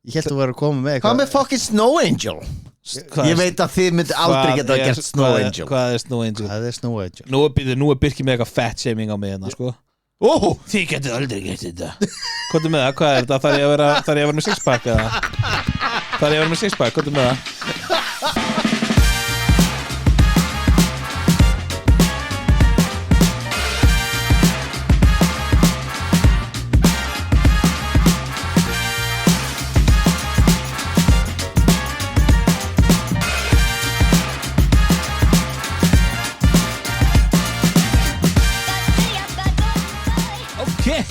Ég held að þú var að koma með Hvað með fucking Snow Angel? Ég veit að þið myndi aldrei geta að gert Snow Angel Hvað er Snow Angel? Það er Snow Angel Nú er Birkir með eitthvað fat shaming á mig hérna, sko Þið getur aldrei gert þetta Hvað er með það? Hvað er þetta? Þarf ég að vera með sixpack eða? Þarf ég að vera með sixpack? Hvað er með það?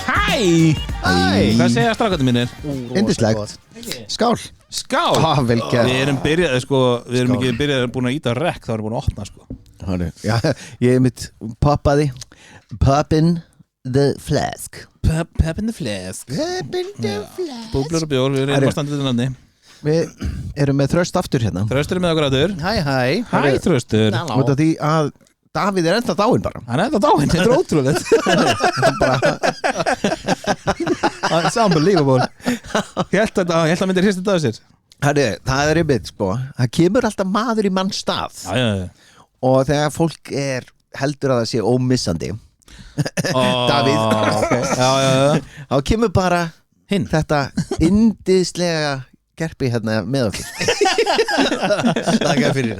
Hæ! Hvað segja strákarnir mínir? Yndislegt Skál Skál! Vel gert Við erum byrjað, sko Við erum ekki byrjað búin að íta rekk þá erum við búin að opna, sko Já, ég mitt poppaði Poppin the flask Pep in the flask Búblur og bjór, við erum að standa þetta nafni Við erum með Þröst aftur hérna Þröstur er með okkur aftur Hæ Hæ Þröstur Út af því að Davíð er enda dáinn bara Hann er þetta dáinn, þetta er ótrúlega It's unbelievable Ég held að myndir hrist þetta af sér Herri, það er einmitt sko Það kemur alltaf maður í manns stað Já Og þegar fólk heldur að það sé ómissandi Davíð Já Þá kemur bara Hinn þetta yndislega gerpi hérna með okkur Takk fyrir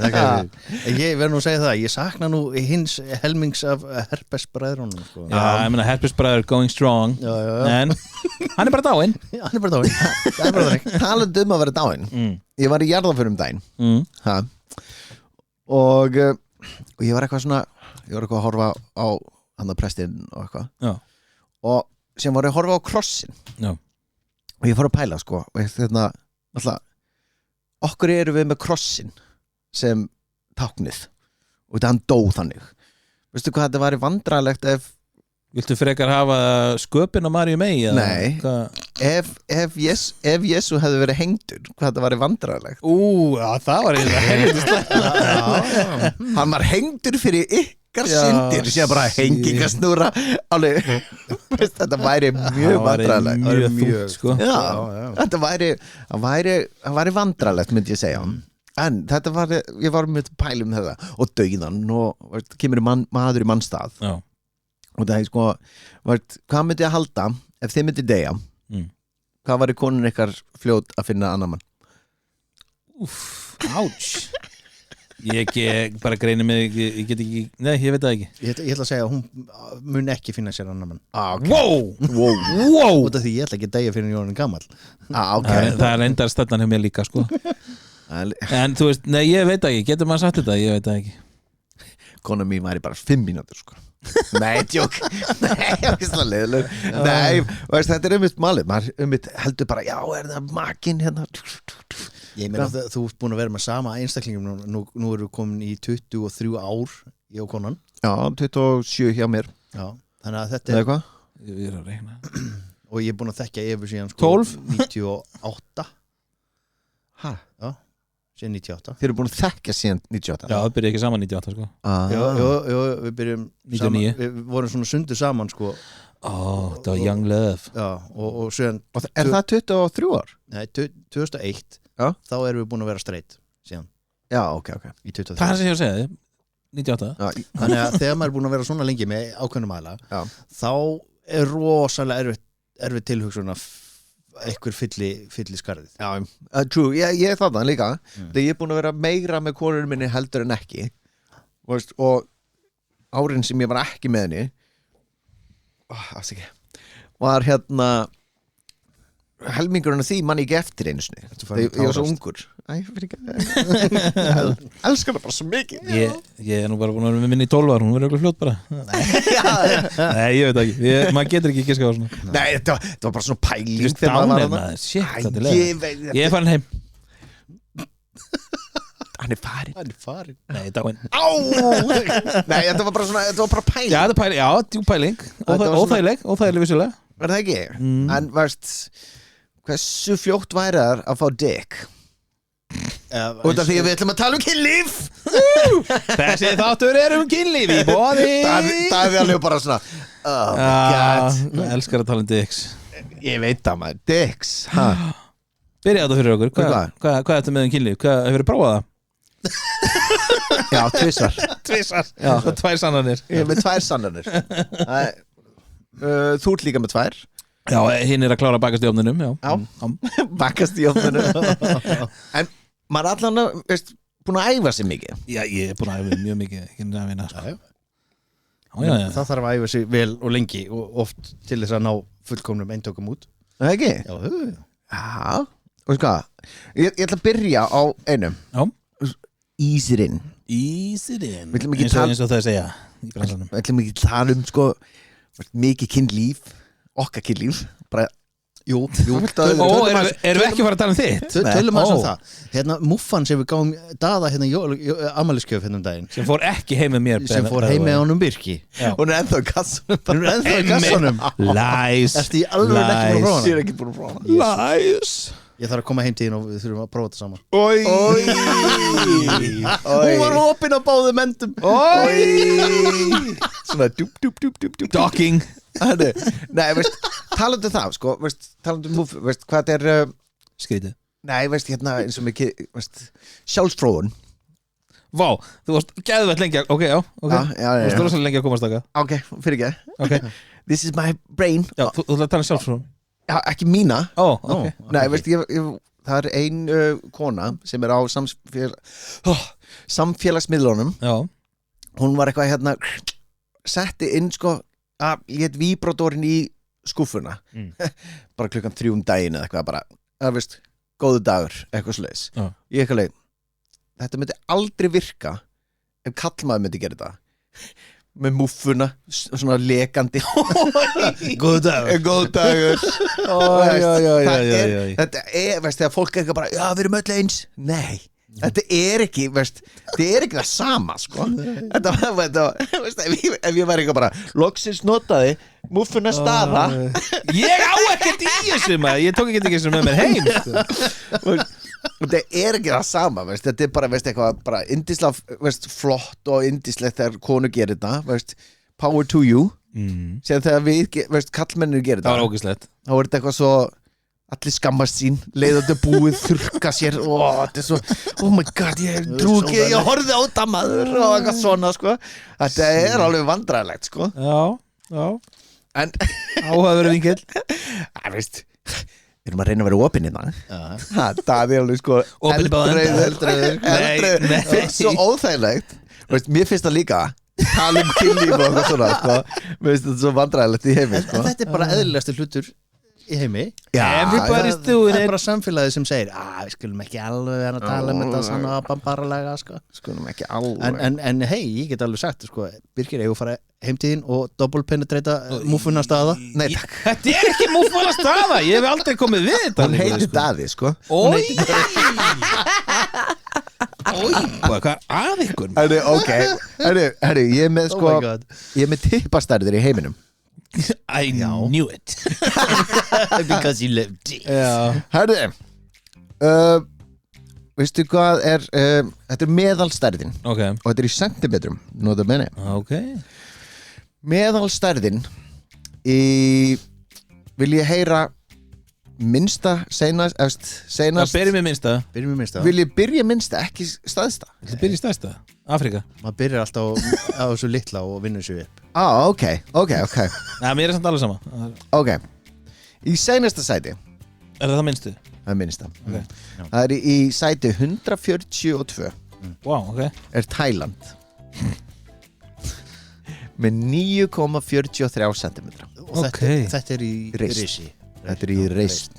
Ég verð nú að segja það Ég sakna nú hins helmings af herpesbræðrunum sko. Já, ég meina herpesbræður going strong Já. En hann er bara dáinn Hann er bara dáinn Það er bara þannig Talandi að vera dáinn Ég var í jarðarförum daginn og ég var eitthvað svona Ég var eitthvað að horfa á hann að prestinn og eitthvað og sem var ég að horfa á krossin og ég fór að pæla sko og þetta alltaf okkur erum við með krossin sem táknið og þetta hann dó þannig veistu hvað þetta væri vandræðalegt ef Viltu frekar hafa sköpin á Maríu mei? Nei, ef Jesú hefði verið hengdur hvað þetta væri vandræðalegt það var eitthvað helvítið Hann var hengdur fyrir ykkar syndir sé bara hengingasnúra alveg þetta væri mjög vandræðalegt mjög þungt sko þetta væri vandræðalegt myndi ég segja en þetta var ég var með pælum þetta og dauðan og kemur maður í mannstað og það er sko hvað myndi ég halda ef þið myndi deyja hvað var í konun ykkar fljót að finna annan mann Ouch Ég bara greini mig ég get ekki, nei ég veit það ekki Ég ætla að segja að hún mun ekki finna sér annan mann Wow Út af því ég ætla ekki að deyja fyrir Jónin gamall Það er endar stefnan hjá mér líka sko En þú veist, nei ég veit það ekki getur maður sagt þetta, ég veit það ekki Kona mín væri bara 5 mínútur sko Nei, tjók Nei, Nei, veist, þetta er málið maður heldur bara, já, er það makinn hérna Ég meina að þú ert búin að vera með sama einstaklingum nú erum við komin í 23 ár ég og konan Já, 27 hjá mér Já, þannig að þetta er hvað? Ég er að reyna Og ég er búin að þekkja Evu síðan sko 98 Hæ? Já, síðan 98 Þið eru búin að þekkja síðan 98 Já, það byrja ekki saman 98 sko Jó, við byrjum 99 saman, við vorum svona sundur saman sko það var young love Já, og síðan Er það 23 ár? Nei, 2001 Já. Þá erum við búin að vera straight síðan Já, ok Í 23 Það er sem ég að segja 98 Þannig að þegar maður er búin að vera svona lengi með ákveðnum aðla þá er rosalega erfið tilhugsun að einhver fylli skarðið True, ég er þarna líka þegar ég er búin að vera meira með konur minni heldur en ekki og árin sem ég var ekki með henni var hérna helmingurinn af því mann ekki eftir einu sinni þegar ég var svo ungur elskar það bara svo mikið ég er nú bara búin að vera með minni í 12 ára hún verður eitthvað fljótt bara Nei, ég veit ekki, maður getur ekki giska á svona Nei, þetta var bara svona pæling Ég er farin heim Hann er farin Nei, dáin Nei, þetta var bara svona, þetta var bara pæling Já, þetta er pæling, já, djúpæling Óþægileg vissulega Var það ekki? En veist hversu fljótt væri þar að fá dick? Út af því að við ætlum að tala um kynlíf Þessi þáttur er kynlíf í boði Það er alveg bara svona oh my god Elskar að tala um dicks Ég veit það maður, dicks Byrja þetta fyrir okkur, hvað er þetta með kynlíf? Hefur þið prófað það? Já, tvisvar Já, það 2 sannanir Ég er með 2 sannanir Þú ert líka með 2 Já, hinn að klára bakast í ofninum Já, bakast í ofninum En maður allan búin að æfa sig mikið Já, ég er búin að æfa mjög mikið Það þarf að æfa sig vel og lengi og oft til þess að ná fullkomnum eintökum út Það ekki? Já, og sko ég ætla að byrja á einum Já Ease it in eins og það segja í bransanum. Við ætlum ekki að tala sko mikið kynlíf okkar kynlíf bara, jú erum við ekki að fara að tala um þitt? Tölum að það hérna muffan sem við gáum Daða hérna afmæliskjöf hérna daginn sem fór ekki heim með mér sem fór heim með honum Birki hún er ennþá í kassanum Lies Ertu í alveg ekki búin að prófa hana? Lies Ég þarf að koma heim til þín og við þurfum að prófa þetta saman Hún var opinn á báðum endum Svona dúp Docking Nei, veist, talandu það sko, veist, talandu múf, veist, hvað er Skrítið Nei, veist, hérna eins og mikið sjálfsfróðun Vá, þú varst geðveitt lengi Ok, já Þú varst rosalega lengi að komast þaka Ok, fyrir ekki This is my brain Já, þú ætlaði að tala um sjálfsfróðun Já, ekki mína ok Nei, veist, það er ein kona sem er á samfélagsmiðlunum Já Hún var eitthvað hérna setti inn sko að lét víbratorinn í skúffuna bara klukkan 3 daginn eða eitthvað bara, það veist, góðu dagur eitthvað svoleiðis. Ég eitthvað leið þetta myndi aldrei virka ef kallmaður myndi gera þetta með múffuna, svona lekandi góðu dagur þetta er, veist, þegar fólk er eitthvað bara, já, við erum öll eins nei, þetta er ekki, veist þetta er ekki það sama, sko þetta, veist, ef ég væri eitthvað bara loksins notaði múffuna staða ég á ekkert í þessu maður, ég tók ekki þessu með mér heim þetta er ekki það sama, veist, þetta er bara, veist, eitthvað bara indislega, veist, flott og indislegt þegar konu gerir þetta, veist power to you, sem þegar við, veist, kallmennir gerir þetta það var ógislegt, þá er þetta eitthvað svo allir skammast sín, leiðandi búið þurrka sér, þetta er svo oh my god, ég trú ekki, ég horfði á þetta maður og eitthvað svona, sko þetta er alveg vandræðilegt, sko já en áhugaverður vinkill veist við erum að reyna að vera opinn hérna það er alveg sko eldreiður svo óþægilegt veist, mér finnst það líka tala kynlíf og eitthvað svona sko. Mér finnst þetta svo vandræðilegt í heimi sko. Þetta er bara eðlilegasti hlutur í heimi everybody's doing it. Það er bara samfélagið sem segir við skulum ekki alveg að tala um þetta svona bambaralega sko. Skulum ekki alveg en hei, ég get alveg sagt sko, Birgir eigum að fara heimtíðin og doppelpenetreita múffuna staða. Nei takk, þetta er ekki múffuna staða, ég hef aldrei komið við þetta. Hann heitir Daði sko. Hvað er að ykkur? Herri, ég er með sko ég er með tippastærðir í heiminum. I knew it because you lived it. Herri veistu hvað er þetta er meðalstærðin og þetta er í sentimetrum meðalstærðin vil ég heyra minnsta seinast byrjum við minnsta vil ég byrja minnsta, ekki staðsta vil ég byrja staðsta, Afrika maður byrjar alltaf á þessu litla og vinnur sér upp ok Nei, mér er samt alveg sama ok, í seinasta sæti er það minnstu? Það er minnsta það er í sæti 142 wow, er Thailand með 9,43 cm þetta er í risi þetta er í reist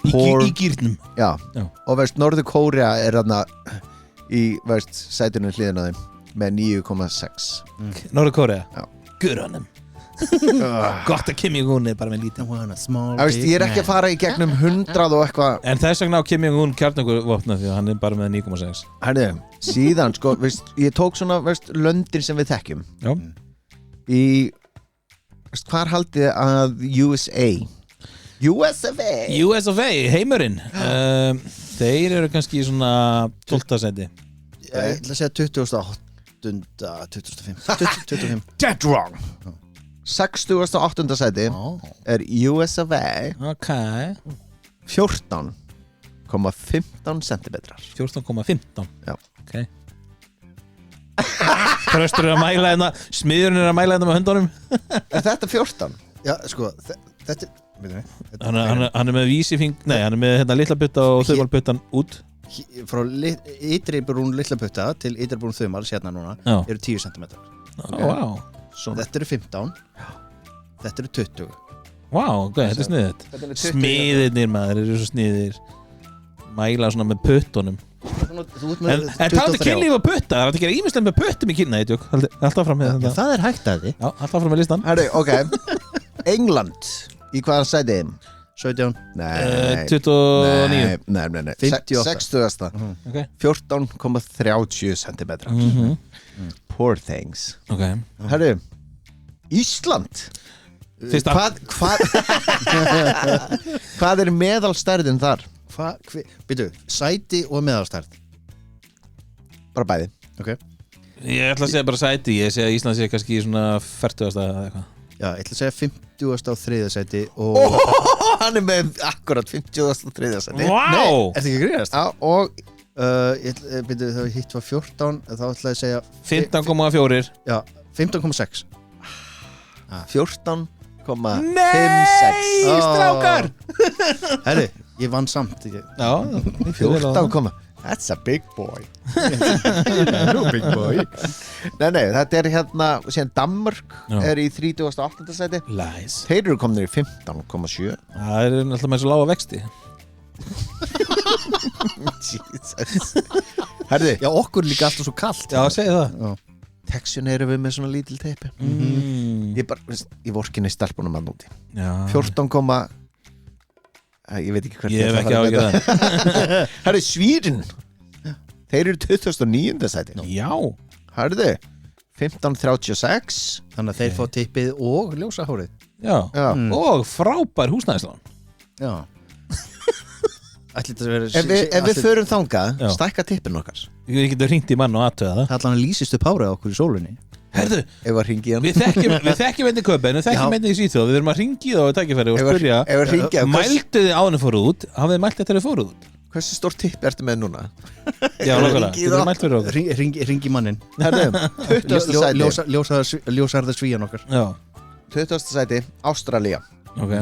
í gýrnum já, og veist, Norður Kórea er þarna í veist, sætinu hliðina þeim með 9,6 Norður Kórea? Já Guður honum gott að Kim Jong-un er bara með lítið ég er ekki að fara í gegnum 100 og eitthvað en þess vegna á Kim Jong-un kjarnorkuvopna því að hann er bara með 9,6 herðu, síðan sko veist, ég tók svona veist, löndin sem við þekkjum já í veist, hvar haldið að USA heimurinn þeir eru kannski í svona 12. seti ég ætla að segja 25 dead wrong 68. seti er USA ok 14,15 centimetrar 14,15 Já. Ok Þröstur að mæla hérna Smiðurinn að mæla hérna með höndunum Er þetta 14? Já, sko, þetta Hann er með vísifing Nei, hann er með hérna litla putta og þaumalputtan út frá ytri brún litla putta til ytri brún þaumal sérna núna eru 10 cm Wow Þetta eru 15 Þetta eru 20 Wow, ok, þetta er sniðið Smiðirnir maður eru svo sniðir Mæla svona með puttunum En talandi kynlíf og putta Það er að gera ímislega með puttum í kynna Alltaf fram með þetta Það er hægt að því Já, alltaf fram með listan Herri, ok England Í hvaða sæti? 17 Nei 29 Nei 58 60. okay. 14,30 centimetrar Poor things Ok Herri Ísland Fyrsta Hvað er meðalstærðin þar? Býtu, sæti og meðalstærð Bara bæði Ok Ég ætla að segja bara sæti Ég segja að Ísland sé kannski í svona 40. eða eitthvað Já, ég ætla að segja 50. og 3. sæti og Hann er með akkurat 50. og 3. sæti Vá Nei, er þetta ekki að grínast? Já, og Býtu, þegar hitt var 14 þá ætla ég að segja 15,4 Já, 15,6 14,56 Nei, strákar Herri, ég vann samt ekki. Já, 14, that's a big boy Big boy Nei, þetta er hérna síðan Danmörk er í 38. sæti Lies Þeir eru komin í 15,7 Það er alltaf með svo lága vexti Jesus Herði, Já, okkur líka alltaf svo kalt Já, segi það Texjun eru við með svona lítil teipi Ég vorkinni stelpunum að núti 14, ég veit ekki hvert Ég hef ekki á ekki það Herri, Svírin Þeir eru 2009. sæti Já Herði, 15,36 Þannig að þeir fá tippið og ljósa hárið Já. Og frábær húsnæðislán Já Ef við förum þangað stækka tippin okkar Við getum hringt í mann og aðtöða það Það er allan lýsist upp hárið á okkur í sólunni Herðu, Ef að hringi hann við þekkjum einnig köpen Við þekkjum einnig í Svíþjóð Við erum að hringi þá og tækifæri og spyrja Ef að hringi Mæltu þið áður fóruð út Hafið þið mælt eftir þið fóruð út Hversu stór tipp ertu með núna? Já, nákvæmlega Getur þið mælt fyrir okkur Ringi mannin Herðu, 20. sæti Ljósarða svíjan okkar Já 20. sæti, Ástralía Ok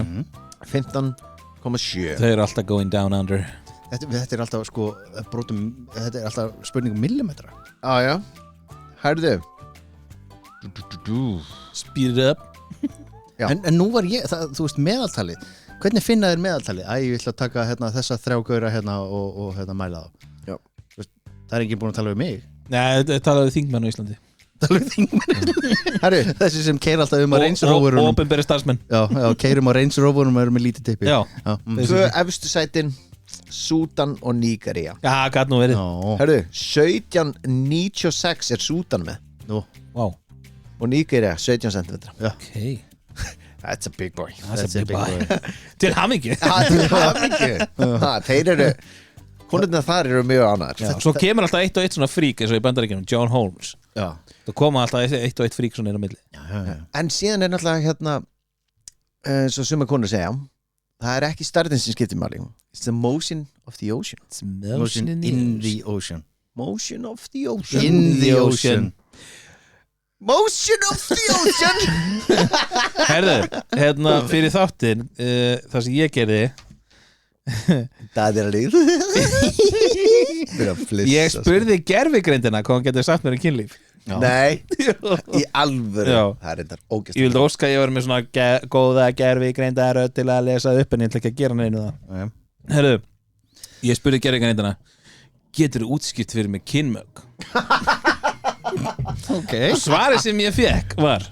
15,7 Þau eru alltaf going down under Þetta er alltaf sko Þetta er alltaf spurning millimetra Já Herðu Speed it up en nú var ég, þú veist meðaltalið Hvernig finna þér meðaltalið? Ég ætla að taka þessa 3 gaura og mæla þá Já. Það er enginn búin að tala um mig Nei, talaðu þingmenn á Íslandi Tala um þingmenn Herru Þessi sem keir alltaf um að Range Roverunum Og opinberi starfsmenn Já, keirum á Range Roverunum og eru með lítið tippi Já Tvö efstu sætin Súdan og Nígería Já, gæt nú verið Herru, 17,96 er Súdan með Nú Vá Og Nígería, 17 cm Ok That's a big boy That's a big boy Til hamingju Til hamingju Þeir eru Konurna þar eru mjög ánægðar Svo kemur alltaf eitt og eitt svona frík eins og í bandaríkjunum John Holmes Já Það koma alltaf eitt og eitt frík svona inn á milli Já. En síðan er náttúrulega hérna Svo sumar konur segja Það er ekki stærðin sem skiptir máli It's the motion of the ocean It's Motion in the ocean Motion of the ocean In the ocean Motion of the ocean Herðu, fyrir þáttinn það sem ég gerði Það er líf Ég spurði gervigreindina hvað hann getur sagt mér um kynlíf Nei, í alvöru Já. Það er þetta ógæst Ég vildi óska að ég var með svona góða gervigreindaröð til að lesa upp en ég ætla ekki að gera neinu það Herðu, ég spurði gervigreindina getur þú útskipt fyrir mig kynmög Okay. Svarið sem ég fekk var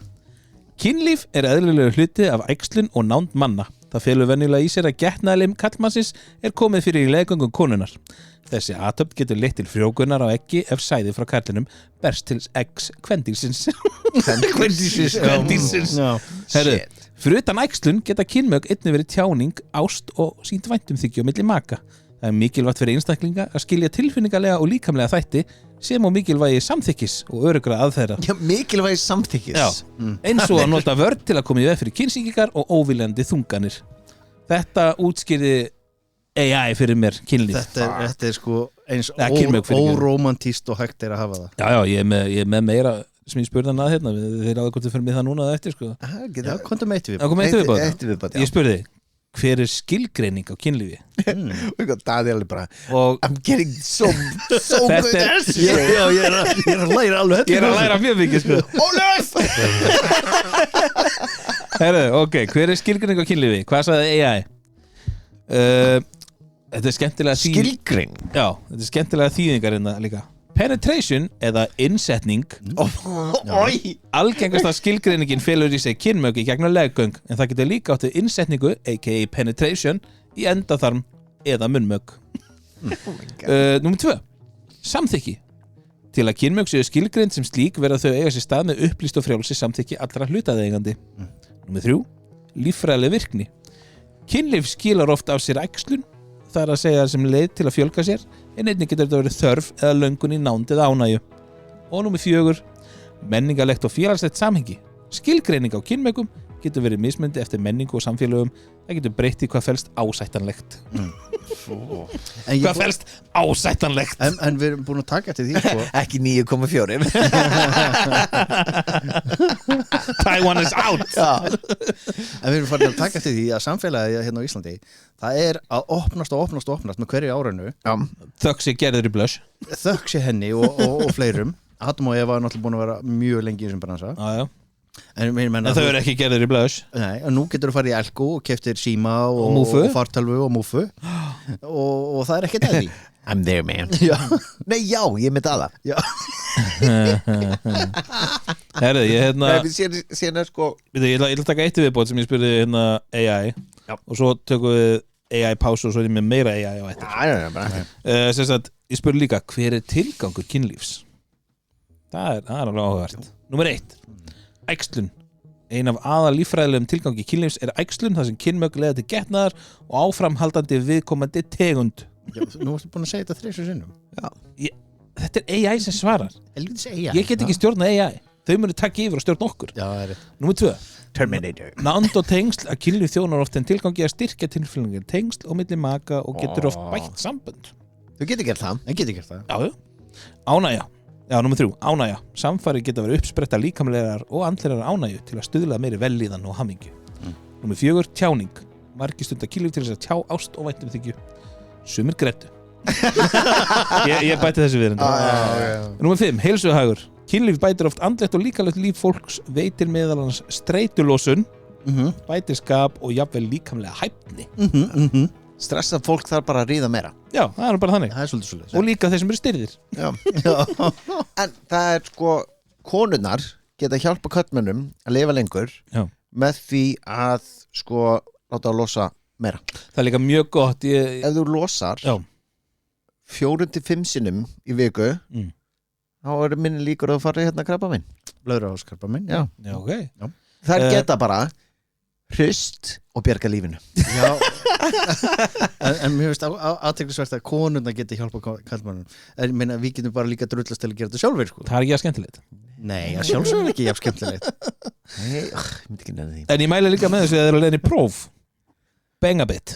kynlíf er eðlilegur hluti af æxlun og nánd manna. Það felur venjulega í sér að getnaðarlim kallmannsins er komið fyrir í leggöngum konunnar. Þessi athöfn getur leitt til frjókunar á eggi ef sæði frá karlinum berst til eggs kvendýrsins. Kvendýrsins. Herru, fyrir utan æxlun geta kynmög einnig verið tjáning, ást og sýnt væntumþykju á milli maka. Það er mikilvægt fyrir einstaklinga að skilja tilfinningalega og líkamlega þætti sem á mikilvægi samþykkis og örugra aðferða. Já, mikilvægi samþykkis. Já, eins og að nota vörn til að koma í veg fyrir kynsýkingar og óviljandi þunganir. Þetta útskýrði AI fyrir mér kynlíf. Þetta er sko eins óromantíst og hægt er að hafa það. Já, ég er með meira sem ég spurði hann að hérna, þeir áður hvort þið fyrir mig það núna eða eftir sko. Já, komdu með eitt viðbót. Ég spurði, hver er skilgreining á kynlífi? Það er alveg bara I'm getting so good at this. Já, ég er að læra alveg. Ég er að læra mjög mikið sko. Ólöf! Herðu, ok, hver er skilgreining á kynlífi? Hvað sagði AI? Þetta er skemmtilega skilgreining. Já, þetta er skemmtilega þýðingar hérna líka. Penetration eða innsetning. Algengasta skilgreiningin felur í sig kynmök í gegnum leggöng, en það getur líka átt við innsetningu, aka penetration, í endaþarm eða munnmök. Númer 2. Samþykki. Til að kynmök séu skilgreind sem slík verða þau eiga sér stað með upplýst og frjálsi samþykki allra hlutaðeigandi. Númer 3. Líffræðileg virkni. Kynlíf skilar oft af sér æxlun, það er að segja sem leið til að fjölga sér, en einnig getur þetta verið þörf eða löngun í nánd eða ánægju. Og númer 4. Menningarlegt og félagslegt samhengi. Skilgreining á kynmökum getur verið mismundi eftir menningu og samfélögum. Það getur breytt í hvað felst ásættanlegt. Hvað felst ásættanlegt? En við erum búin að taka til því sko. Ekki 9,4. Taiwan is out. En við erum farin að taka til því að samfélagið hérna á Íslandi, það er að opnast með hverju árinu. Þökk sé gerður í blöss. Þökk sé henni og fleirum. Hattum og Eva er náttúrulega búin að vera mjög lengi í þessum bransa. Já. En þau eru ekki gerður í blöss. Nei, og nú getur þú farið í Elko og keftir síma og fartölvu og múfu og það er ekkert eða því. I'm there, man. Nei, já, ég myndi að það. Já. Herðu, ég hérna Sérna sko Ég ætla að taka eitt viðbót sem ég spurði hérna AI. Já. Og svo tökum við AI pásu og svo er ég með meira AI á eftir. Sem sagt, ég spurði líka, hver er tilgangur kynlífs? Það er alveg áhugavert. Númer 1. Æxlun. Ein af aðal líffræðilegum tilgangi kynlífs er æxlun, það sem kynmök leiða til getnaðar og áframhaldandi viðkomandi tegund. Já, nú ertu búin að segja þetta 3 sinnum. Já. Þetta er AI sem svarar. AI. Ég get ekki stjórnað AI. Þau munu taka yfir og stjórna okkur. Já, það er rétt. Númer 2. Terminator. Nánd og tengsl að kynlíf þjónar oft en tilgangi að styrkja tilfélagin tengsl og milli maka og getur oft bætt sambönd. Þú getur gert það. Já. Ánægja. Já, númer 3. Ánægja. Samfari geta verið uppspretta líkamlegar og andlegar ánægju til að stuðla meiri vellíðan og hamingju. Númer 4. Tjáning. Margir stunda kynlíf til þess að tjá ást og væntumþykju. Sumir grettu. Ég bæti þessu við. Númer 5. Heilsuhagur. Kynlíf bætir oft andlegt og líkamlegt líf fólks, veitir meðal annars streitulósun, bætir skap og jafnvel líkamlega hæfni. Stressað fólk þarf bara að ríða meira. Já, það er bara þannig. Það er svolítið svolítið. Og líka þeir sem eru styrðir. Já. En það er sko, konurnar geta hjálpa köllmönnum að lifa lengur með því að sko láta að losa meira. Það er líka mjög gott. Ef þú losar 4 til 5 sinnum í viku, þá er minni líkur að þú farið hérna krabbamein. Blöðruhálskrabbamein. Já, ok. Það geta bara hrist og bjarga lífinu. Já. En mér finnst aðteklisvert að konurna geti hjálpa kallmannum. En meina, við getum bara líka drullast til að gera þetta sjálfur sko. Það er ekki að skemmtilegt. Nei, að sjálfsögur ekki jafn skemmtilegt. Nei, ég myndi ekki nefna því. En ég mæli líka með þessu að þeir eru að leiðin í próf. Bang a bit.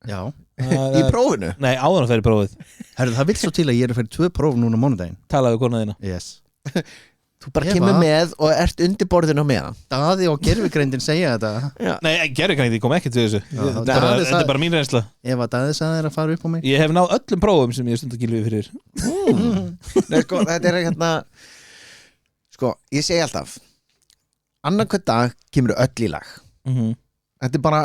Já. Í prófinu? Nei, áður að fer í prófið. Herðu, það vil svo til að ég er að fer 2 próf núna mánudaginn. Talaðu konaðina. Yes. Þú bara kemur með og ert undir borðinu á meðan. Daði og gerfigreindin segja þetta. Nei, gerfigreindin kom ekki til þessu. Þetta er bara mín reynsla. Ef að Daði sagði þér að fara upp á mig. Ég hef náð öllum prófum sem ég stund að kynlífi fyrir. Nei, sko, þetta er hérna sko, ég segi alltaf annarkvæð dag kemur öll í lag. Þetta er bara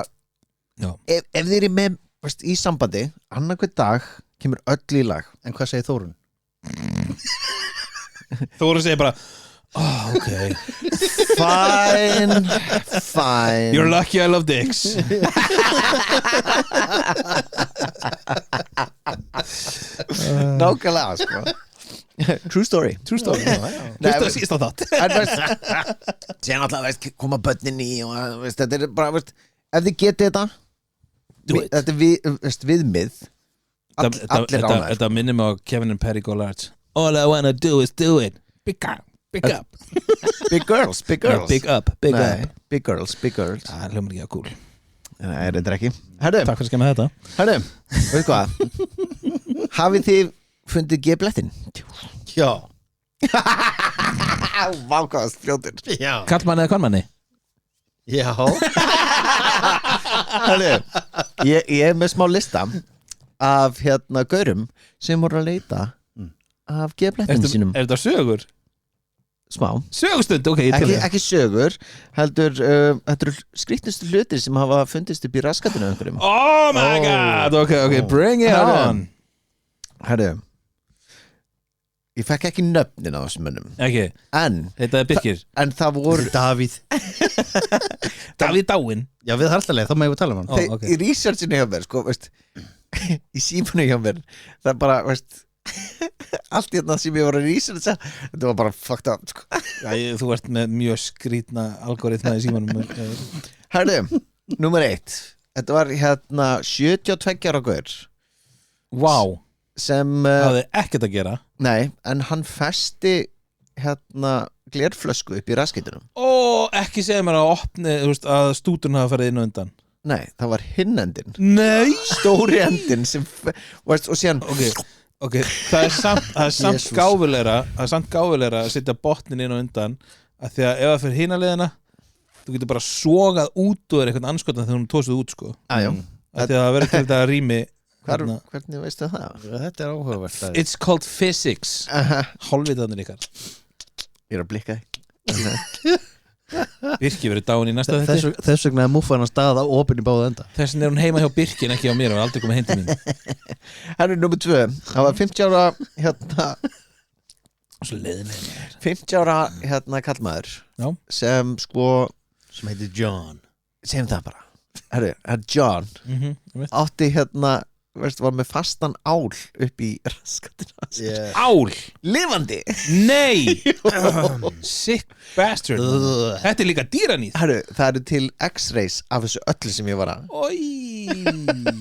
ef þið eru með í sambandi, annarkvæð dag kemur öll í lag. En hvað segir Þórun? Þórun segir bara okay. Fine. You're lucky I love dicks. Nákvæmlega sko. True story. Nei, síst á það. Sér náttúrulega koma börnin í og þetta er bara ef þið getið þetta þetta er viðmið allir ánægir. Þetta minnir mig á Kevin and Perry Go Large. All I wanna do is do it. Big up. Big girls. Big up. Big girls. Það hljómar ekki að cool. Nei, þetta ekki Herru, Takk fyrir að skemma þetta veitu hvað Hafið þið fundið G-blettin? Já. Vákast, fljótur Já. Kallmanni eða kvanmanni? Já. Herru, ég er með smá lista af gaurum sem voru að leita af G-blettin sínum Er þetta sögur? Smá Sögustund, ok, ég til ekki sögur heldur, þetta eru skrýtnustu hlutir sem hafa fundist upp í raskatinu einhverjum Oh my god, ok, bring it on Herru Ég fekk ekki nöfnin á þessum mönnum Ekki, En þetta er Birkir það voru Davíð. Davíð Dáin Já, við hartalega, þá má ég tala um hann. ok. Í researchinu hjá mér sko, veist, í símunu hjá mér það er bara veist, allt sem ég var að researcha þetta var bara fucked up sko. Þú ert með mjög skrítna algoritma í símanum Herru, númer 1 Þetta var 72 ára gaur Vá, sem það hafði ekkert að gera nei, en hann festi glerflösku upp í raskitunum Ekki segja mér að opni, þú veist, að stúturinn hafa farið inn og undan Nei, það var hinn endin Nei Stóri endin sem veist, og síðan Ok, það er samt Jesus. gáfulegra að setja botnin inn og undan að því að ef það fyrir hina leiðina þú getur bara sogað út og er eitthvað anskotan þegar hún tósuð út sko Æjó, að því að það verður til þetta rými hvernig veistu það? Þetta er áhugavert. It's called physics Hálfvitaðnir ykkar Ég er að blikka þig Birki verður dáin í næsta þetta Þess vegna er múffan að staða opinn í báða enda. Þess vegna er hún heima hjá Birki en ekki hjá mér og aldrei komið heim til mín Hann er nummer 2 Það var 50 ára Svo leiðilega 50 ára kallmaður Já. sem sko Sem heitir John. segjum það bara Herru, John átti veist, var með fastan ál upp í raskatina Yeah. Ál, lifandi nei Sick bastard Þetta er líka dýranýð Herru, það eru til x-rays af þessu öllu sem ég var að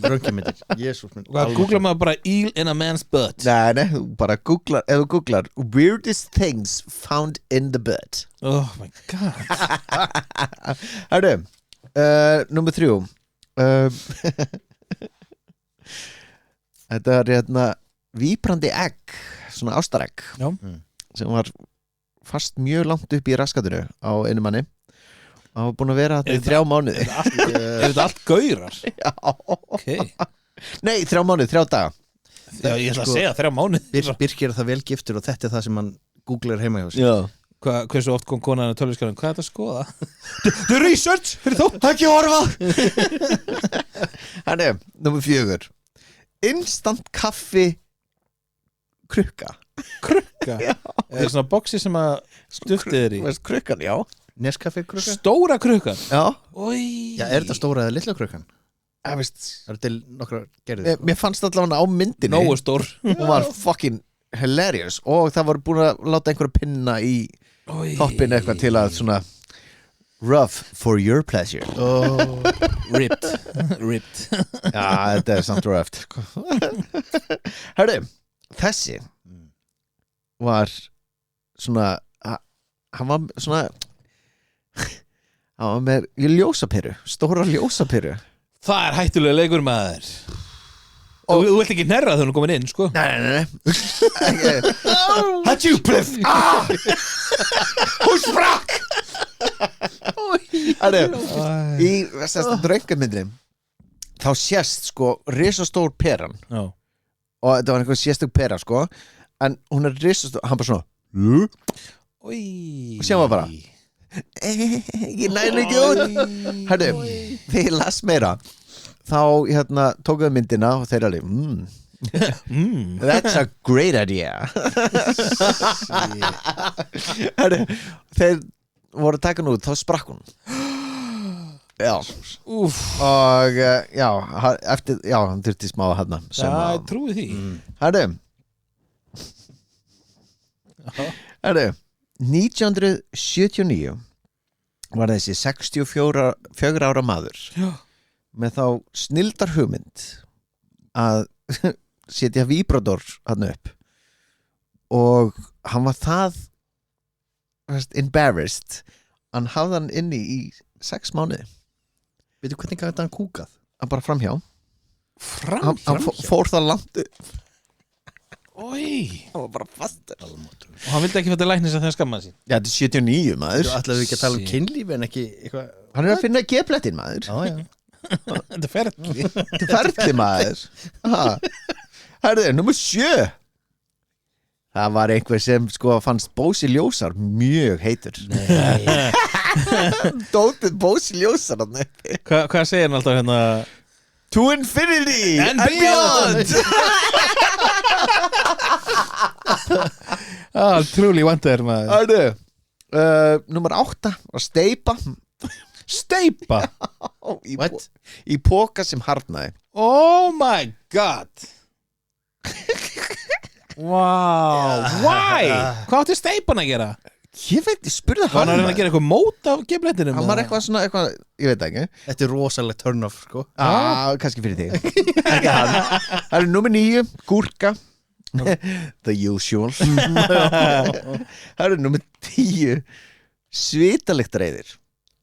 Röntgenmyndir. Jesús minn. Hvað googlar maður bara eel in a man's butt Nei, þú bara googlar, ef þú googlar weirdest things found in the butt Oh my god Herru, nummer 3 Þetta er víbrandi egg svona ástaregg Já. sem var fast mjög langt upp í raskatinu á einu manni og hann var búin að vera þetta í 3 mánuði Er þetta allt gaurar? Já. Okay. Nei, 3 mánuði, 3 daga Já, ég ætla að segja 3 mánuð Birkir er það vel giftur og þetta er það sem hann googlar heima hjá sig. Já. Hversu oft kom konan að tölviskjálfum? Hvað er þetta að skoða? Þetta er research fyrir þótt Ekki horfa Hann er, nummer 4 Instant kaffi krukka Krukka? Já. Er svona boxi sem að stuftið er í? Veist, krukkan, já Nescafé krukka? Stóra krukkan? Já, Ói Já, er þetta stóra eða litla krukkan? veist, Það eru til nokkra gerðir. mér fannst allavega á myndinni Nógu stór hún var fucking hilarious og það var búin að láta einhverja pinna í toppin eitthvað til að svona rough for your pleasure Ripped Já, þetta er samt rough sko. Hörðu, þessi var svona hann var svona hann var með ljósaperu stóra ljósaperu Það er hættulega leikur maður Og þú vilt ekki hnerra þegar hún er komin inn, sko Nei Hatjúplif Hún sprakk Í dröngamyndri þá sést sko risastór peran Já. og þetta var einhver sérstök pera sko en hún er risastór, hann bara svona Ói og sér maður bara ég næði ekki út Herðu, þegar ég las meira þá tókuðu myndina og þeir alveg that's a great idea Herðu, þeir voru að taka hún út, þá sprakk hún Já Úff og já, eftir, já, hann þurfti smá hérna Það trúi því Herðu 1979 var þessi 64 ára maður með þá snildar hugmynd að setja víbrator hann upp og hann var það embarrassed hann hafði hann inni í 6 mánuði Veitu hvernig gæti hann kúkað? Hann bara framhjá Framhjá? Hann fór það langt Ói. Hann var bara fastur Og hann vildi ekki fætta læknis að það skammaði sín. Já, þetta er 79 maður Þú ætlaðu ekki að tala kynlíf en ekki eitthvað Hann að finna geblettin maður Já, já Þetta er ferli. Þetta er ferli maður Herðu, nummer 7 Það var einhver sem sko fannst Bósi Ljósar mjög heitur Dótið Bósi Ljósar Hvað segir hann alltaf hérna? To infinity and beyond Truly wonder maður. Herðu, nummer 8 var steipa Steipa? Í póka sem harnaði Oh my god. Wow. Why? Hvað átti steipan að gera? Ég veit, ég spurði Var hann að reyna að gera eitthvað mót af geblettinum? Hann var eitthvað svona, ég veit ekki Þetta er rosalega turn off sko Kannski fyrir þig Ekki hann Það er nummer 9, gúrka The usual Það er nummer 10 Svitalyktreiðir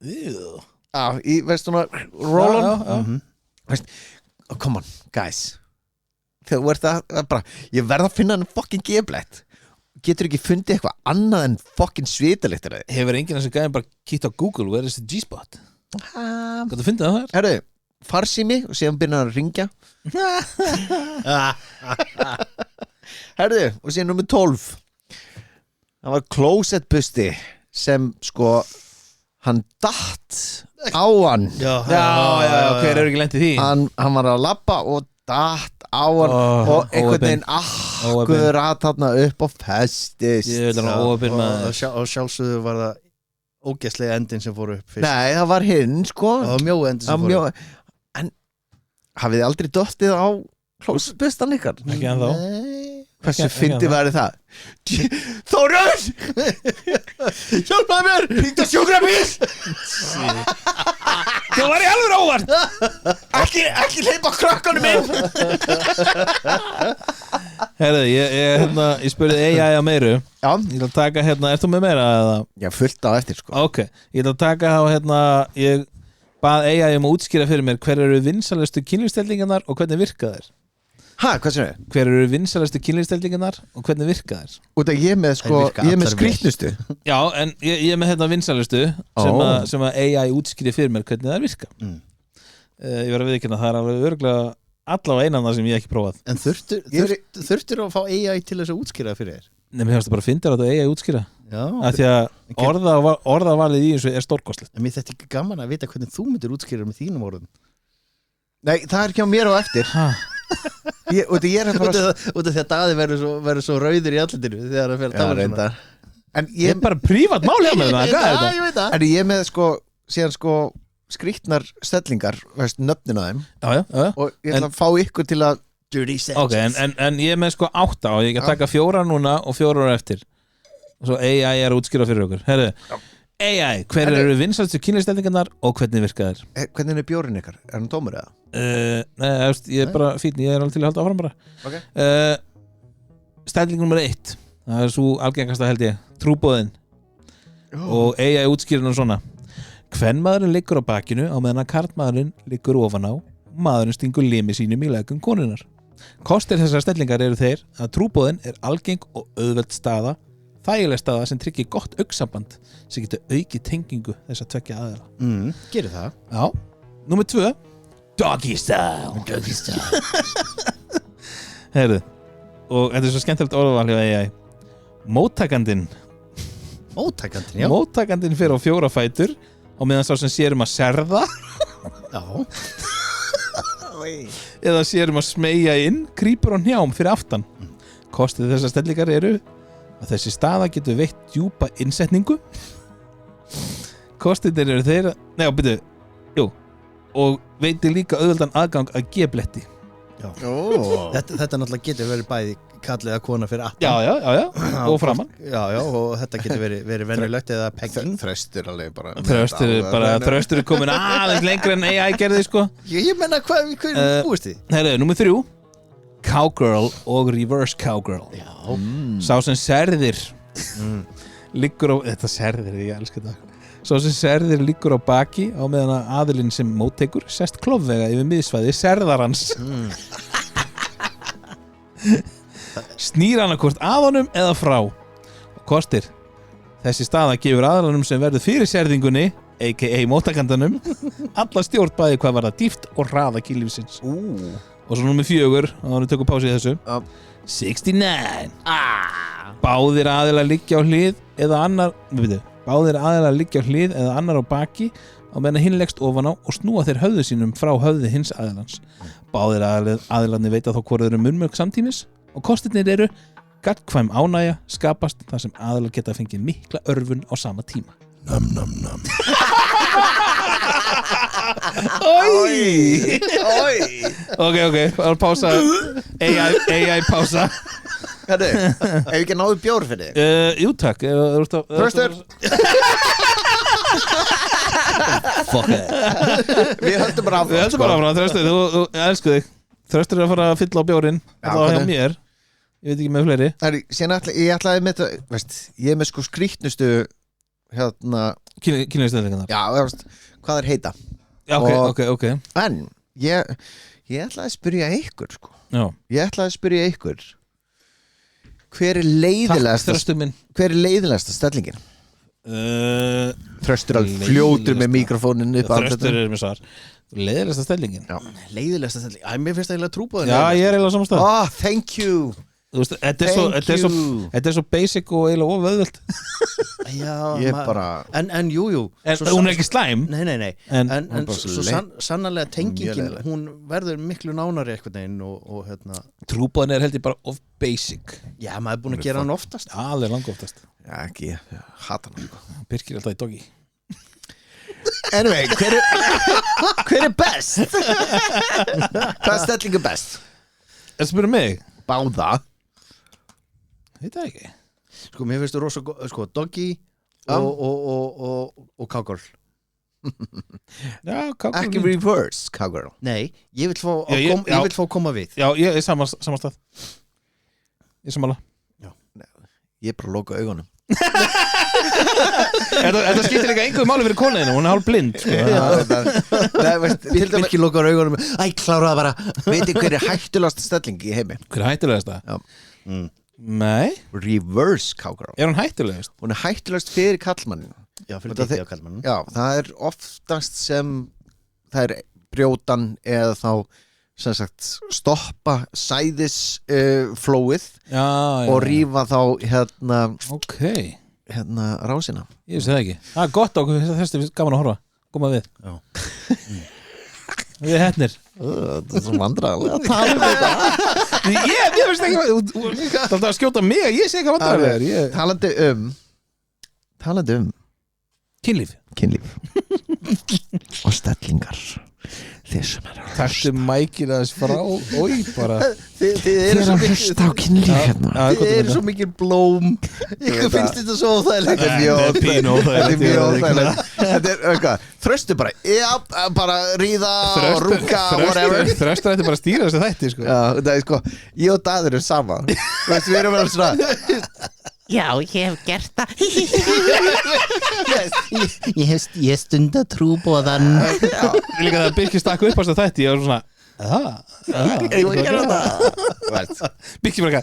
Í, veist svona roll-on Veist, come on, guys Þegar þú ert að bara Ég verð að finna hann fucking geblett Getur ekki fundið eitthvað annað en fucking svitalyktreiðir Hefur enginn þessi gæðin bara kíkt á Google Where is the G-spot? Hvað þú fundið það þar? Herru, farsími og síðan byrjar hann að ringja Herðu, og síðan nummer 12 Það var closetbusti sem sko hann datt á hann Já, hver er ekki lent í því? Hann var að labba og datt á hann og einhvern veginn akkurat þarna upp og festist Ég vil hann óöpinn Og sjálfsögðu var það ógeðslega endin sem fór upp fyrst Nei, það var hinn sko Það var mjóu endin sem fór upp En hafið þið aldrei dottið á closetbustan ykkar? Ekki ennþá. Hversu fyndið væri það? Þórður! Hjálpaði mér! Hringdu á sjúkrabíl! Það var í alveg óvart. Ekki hleypa krökkunum inn! Herðu, ég spurði AI á meiru. Já. Ég ætla að taka ert þú með meira eða? Já, fullt á eftir sko. Ok, ég ætla að taka ég bað AI að útskýra fyrir mér hver eru vinsælustu kynlífsstellingarnar og hvernig virka þær. Hvað sér þau? Hver eru vinsælustu kynlífsstellingarnar og hvernig virka þær? Út að ég er með skrýtnustu. Já, en ég er með vinsælustu sem að AI útskýri fyrir mér hvernig þær virka. Ég verð að viðurkenna það alveg örugglega allavega einan það sem ég ekki prófað. En þurftir að fá AI til þess að útskýra fyrir þér? Nei, mér finnst það bara að finna þetta AI útskýra. Já. Af því að orðavalið í þessu er stórkostlegt. En mér þetta ekki gaman að vita hvernig þú myndir útskýra með þínum orðum. Nei, það er hjá mér á eftir. Út af því að Daði verður svo rauður í allitinu þegar það fyrir að tala svona. En ég er bara prívat máli á með það. Já, ég veit það. En ég er með síðan skrýtnar stellingar, veist, nöfnin á þeim. Já. Og ég ætla að fá ykkur til að Dirty Sanchez. Ok, en ég er með 8 og ég kan taka 4 núna og 4 eftir. Og svo AI er að útskýra fyrir okkur. Herðu, AI, hver eru vinsælustu kynlífsstellingarnar og hvernig virka þær? Hvernig er bjórinn ykkar? Er hann tómur eða? Nei, ég er bara fínn, ég er alveg til að halda áfram bara. Okay. Stelling nummer 1, það er svo algengasta held ég, trúboðin. Og AI útskýrir nú svona: kvenmaðurinn liggur á bakinu á meðan að karlmaðurinn liggur ofan á og maðurinn stingur limi sínum í legum konunnar. Kostir þessar stellingar eru þeir að trúboðin er algeng og auðveld staða, þægileg staða sem tryggir gott augnsamband sem getur aukið tengingu þess að tveggja aðeila. Gerir það. Já. Númer 2, Doggy style. Heyrðu, og þetta er svo skemmtilegt orðaval hjá AI. Móttakandinn fer á 4 fætur og meðan sá sem sér að serða eða sér að smeygja inn krýpur á hnjám fyrir aftan. Kostið þessar stellingar eru að þessi staða getur veitt djúpa innsetningu. Kostið eru þeir og veitir líka auðveldan aðgang að gebletti. Þetta náttúrulega getur verið bæði kallið að kona fyrir aftan. Já, og framan. Já, og þetta getur verið venjulegt eða pegging. Þröstur alveg bara. Þröstur er komin aðeins lengra en AI gerði sko. Ég menna hvað búist þið? Herðu, númer 3, Cowgirl og Reverse Cowgirl. Sá sem serðir liggur á, þetta serðir, ég elska þetta. Svo sem serðir liggur á baki á meðan að aðilinn sem móttekur sest klofvega yfir miðsvæði serðarans. Snýr annarkvort að honum eða frá. Kostir: þessi staða gefur aðilanum sem verður fyrir serðingunni, a.k.a. móttakandanum, alla stjórn bæði hvað var það dýft og hraða kynlífsins. Og svo númer 4, og þannig tökum pásu í þessu. 69. Báðir aðilar liggja á hlið eða annar á baki á meðan hinn leggst ofan á og snúa þeir höfðu sínum frá höfði hins aðilans. Báðir aðilarnir veita þá hvort þeir eru munnmök samtímis og kostirnir eru: gagnkvæm ánægja skapast þar sem aðilar geta fengið mikla örvun á sama tíma. Nam nam nam. Oi. Ok, pása. AI pása. Herru, ef ekki náðu bjór fyrir þig? Jú takk. Þröstur. Fuck it. Við höldum bara áfram. Þröstur, þú elsku þig. Þröstur er að fara að fylla á bjórinn. Það var hjá mér. Ég veit ekki með fleiri. Ég ætlaði með það, veist, ég er með sko skrýtnustu kynlífsstellingarnar. Já, veist, hvað er heita. Já, ok. En ég ætlaði að spyrja ykkur sko. Já. Ég ætlaði að spyrja ykkur, hver er leiðilegasta stellingin? Þröstur alveg fljótur með mikrofónin upp. Þröstur er með svar. Leiðilegasta stellingin? Já. Leiðilegasta stelling. Mér finnst það eiginlega trúbóðin. Já, ég er eiginlega á sama stað. Thank you. Þú veist, þetta er svo basic og eiginlega oföðvöld. Já, ég bara... En jú. Hún er ekki slæm. Nei. En svo sannarlega tengingin, hún verður miklu nánari eitthvað neginn og hérna... Trúbóðin er held ég bara of basic. Já, maður er búin að gera hann oftast. Já, það er langa oftast. Já, ekki, ég hata hann sko. Birkir alltaf í doggi. Anyway, hver er best? Hvað stelling er best? Það spyrir mig. Báða. Þetta ekki. Sko, mér finnst það rosa sko, doggi og cowgirl. Já, cowgirl. Ekki reverse cowgirl. Nei, ég vil fá að koma við. Já, ég er sama stað. Ég samála. Já. Ég er bara að loka augunum. Þetta skiptir líka einhverju máli fyrir konuðinu. Hún er hálf blind Birkir lokar augunum. Klára það bara. Veitir hver er hættulegasta stelling í heimi? Hver er hættulegasta? Já. Nei. Reverse cowgirl. Er hún hættulegast? Hún er hættulegast fyrir kallmannin. Já, fyrir dittið á kallmannin. Já, það er oftast sem það er brjótan eða þá sem sagt stoppa sæðisflóið og rífa þá rásina. Ég vissi það ekki. Það er gott okkur, þessi er gaman að horfa. Koma við. Já. Við hefnir. Það er svo vandræðilega að tala um þetta. Ég veist ekki það er að skjóta mig að ég sé ekki vandræðilegar. Talandi um Kynlíf og stellingar. Takktu mækinn aðeins frá. Ói, bara Þið eru svo mikið á kynlíf hérna. Þið eru svo mikið blóm. Ykkur finnst þetta svo óþægilegt. Þetta er mjög óþægilegt. Þetta er eitthvað. Þröstu bara ríða og rúka whatever. Þröstu ætti bara að stýra þessu þætti sko. Já, það er sko. Ég og Daður eru saman. Við erum verið svona. Já, ég hef gert það. Ég stunda trúboðan. Líka það Birkir stakk upp á þessu þætti. Ég var svona Ég var að gera það. Birkir bara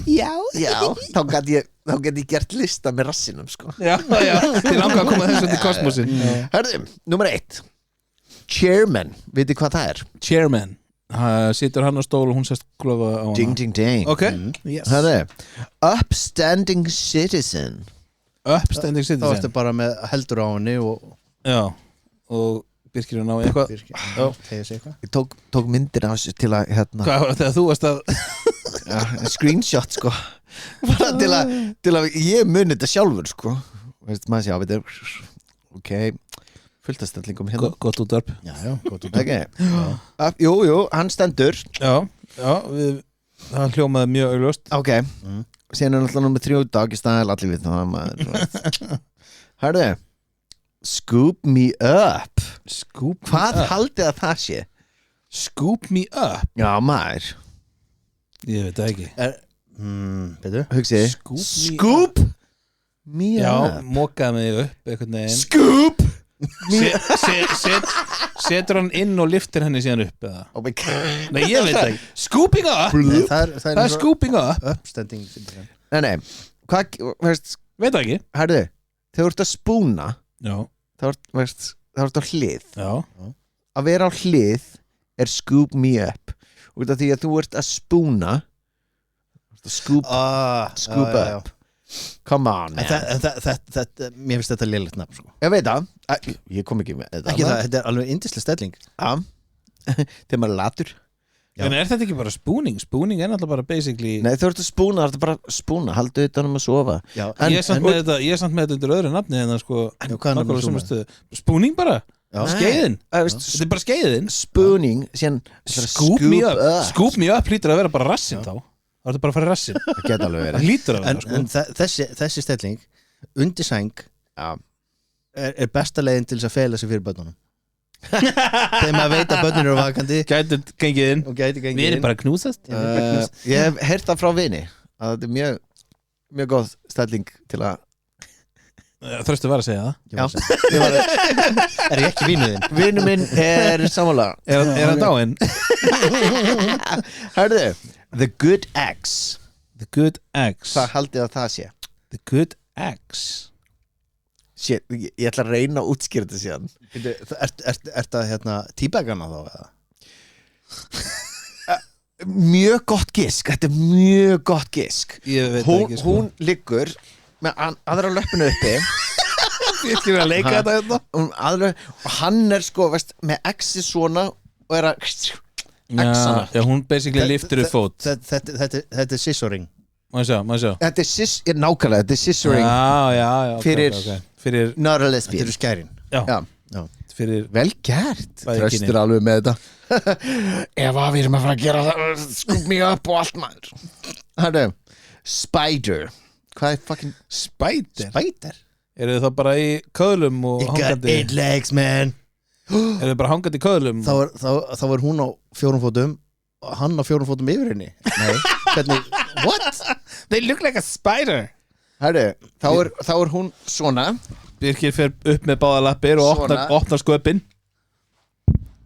Já, þá get ég gert lista með rassinum sko. Já, þið langar að koma þessu til kosmosin. Hörðu, nummer 1. Chairman, veitir hvað það er? Chairman. Situr hann á stól og hún sest klofa á hana. Ding. Ok, yes. Hörðu, upstanding citizen. Upstanding citizen. Þá ertu bara með heldur á henni og... Já, og Birkir er ná eitthvað. Ég tók myndir af þessu til að Hvað, þegar þú varst að screenshot sko. Bara til að ég muni þetta sjálfur sko. Veist maður sé á þetta. Ok, fullt af stellingum hérna. Gott útvarp. Já, gott útvarp. Okay. Jú, hann stendur. Já, það hljómaði mjög augljóst. Ok, síðan er náttúrulega nummer 3 Doggy Style, allir við það maður. Hörðu, Scoop Me Up. Hvað haldið að það sé? Scoop Me Up? Já, maður. Ég veit það ekki. Betur? Hugsið, Scoop me Já, up mokaði mig upp einhvern veginn Scoop Setur hann inn og liftir henni síðan upp eða? Oh my god Nei, ég veit ekki Scooping up Nei, Það er scooping up uppstending Nei, hvað, veist, Veit ekki herðu þegar þú ert að spúna Já, þá ert á hlið já að vera á hlið er scoop me up út af því að þú ert að spúna scoop up come on man. Þetta, mér finnst þetta lélegt nafn sko. Ég veit það, ég kom ekki með Ekki það, þetta er alveg yndislega stelling þegar maður er latur En er þetta ekki bara spooning? Spooning er náttúrulega bara basically Nei, þú ert að spúna, það er bara að spúna haldu utan að sofa Já, Ég er samt með þetta undir öðru nafni en það sko hvað er nafnið nákvæmlega sömu stöðu. Spooning bara, skeiðin Þetta er bara skeiðin spooning síðan Scoop me up hlýtur að vera bara rassinn þá Það er bara að fara í rassinn það geta alveg Það verið hlýtur að vera sko En þessi stelling undir sæng er besta leiðin til þess að fela sig fyrir börnunum þegar maður veit að börnun eru vakandi Gæti gengið inn og gæti gengið Við erum inn bara knúsast Ég hef heyrt það frá vini að þetta er mjög góð stelling til að Þröstu var að segja það Er ég ekki vínuðinn? vinu minn er samanlega Er hann dáinn? Hörðu, The Good Eggs The Good Eggs hvað haldið að það sé? The Good Eggs Shit, ég ætla að reyna að útskýra þetta síðan Er það hérna tíbagana þá eða? Mjög gott gisk, þetta er mjög gott gisk Ég veit ekki sko Hún liggur með aðra löppinu uppi Ég skilur að leika þetta hérna og hann er sko veist, með exi svona og er að Já, hún basically liftir upp fót Þetta er scissoring Má ég sjá Þetta er nákvæmlega, þetta er scissoring Já, Fyrir- Fyrir, not a Þetta lesbian eru skærin Já. fyrir Vel gert, Bæði tröstur kynin. alveg með þetta Ef að við erum að fara að gera það scoop me up og allt maður Hörðu, Spider Hvað er fucking Spider Eru þið þá bara í köðlum og You got hangandi 8 legs man Eru þið bara hangandi í köðlum Þá var hún á 4 fótum og hann á 4 fótum yfir henni Nei, hvernig, what? They look like a spider Hörðu, þá er hún svona Birkir fer upp með báða lappir og Svona. opnar sköpin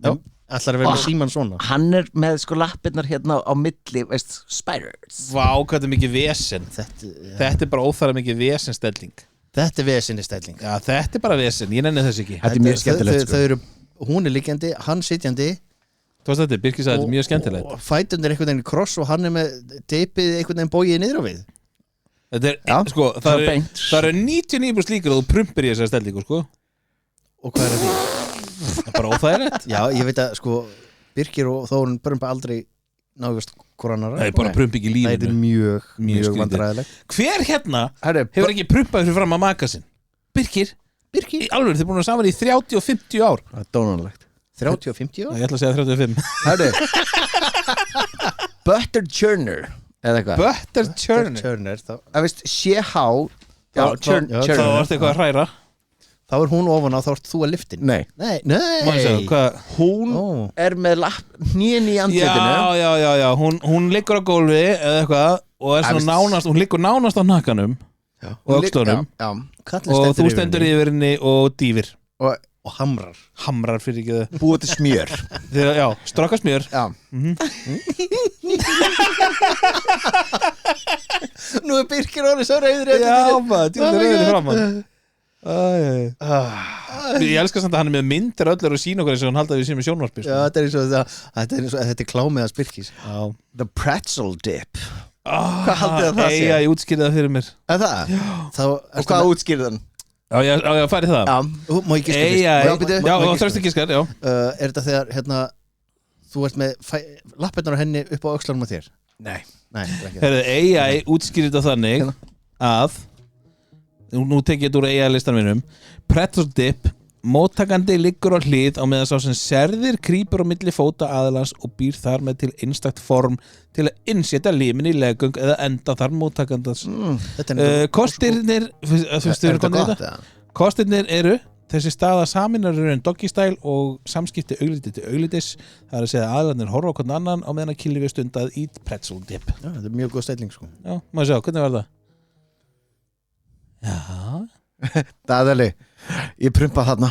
Já, ætlar að vera með síman svona Hann er með sko lappirnar hérna á milli, veist, spiders Vá, hvað þetta er mikið vesen Þetta Þetta er bara óþæra mikið vesenstelling er vesinni stælling Já, þetta er bara vesen, ég nenni þess ekki Þetta er mjög skemmtilegt sko Þau eru, hún er liggjandi, hann sitjandi Þú veist þetta, Birkir sagði þetta er mjög skemmtilegt og fætundir einhvern veginn í kross og hann er með deipið einhvern veginn bóið niður á við Þetta er, Já, sko, það það er eru beint. 99% líkur að þú prumpir í þessari stellingu, sko og hvað er því? Það er bara óþægilegt Já, ég veit að sko Birkir og Þórun brumpa aldrei náðust hvor annara Það er bara prump ekki í Það er lífinu mjög skrítið. vandræðilegt Hver hérna Herru, hefur ekki prumpað fyrir fram að maka sinn? Birkir, í alveg, þið er búin að saman í 30 og 50 ár það er dónalegt 30 og 50 Ég ætla að segja 35 Hörru Butter churner eða eitthvað Butter Churner Turner Það veist, CH Já, Já, churn, já, Það churner varst eitthvað að hræra Þá er hún ofan á, þá ert þú að liftin Nei, Nei Má ég segja, hvað hún Ó. er með hnén í andlitinu Já, hún liggur á gólfi eða eitthvað og er Æ, svona veist- nánast, hún liggur nánast á nakanum og öxlunum Já, og þú stendur yfir henni og dýfir og og hamrar hamrar fyrir ekki það búið til smjör Þegar, já, strakka smjör Já, Nú er Birkir orðið svo rauður Já, maður, djúlega rauður framan Ah. Ég elskar samt að hann er með myndir öllur og sína okkur eins og hann haldi að við séum í sjónvarpi Já, þetta er eins og þetta er klámið að Birkis The pretzel dip Hvað haldið að það sé? Ég útskýrði það fyrir mér Er það? Þá Og hvað útskýrðan? Já, ég færi það Má ég giska fyrst? Já, bíddu. og þröstu giskar, já Er þetta þegar hérna þú ert með lappirnar á henni upp á öxlanum á þér? Nei Nei, það er ekki Herðu, AI útskýrði þetta þannig að nú tek ég þetta úr AI-listan minnum pretzel dip móttakandi liggur á hlið á meðan sá sem serðir krýpur á milli fóta aðalans og býr þar með til einstakt form til að innsetja limin í leggöng eða enda þar móttakandans Þetta er kostirnir Er þetta gott? kostirnir eru þessi staða saminar eru en doggy style og samskipti augliti til auglitis það er að segja að aðalarnir horfa á hvern annan á meðan að kýli við stundað í pretzel dip Já, þetta er mjög góð stelling sko já, maður sjá, hvernig var það? Já, Daðali, ég prumpa þarna.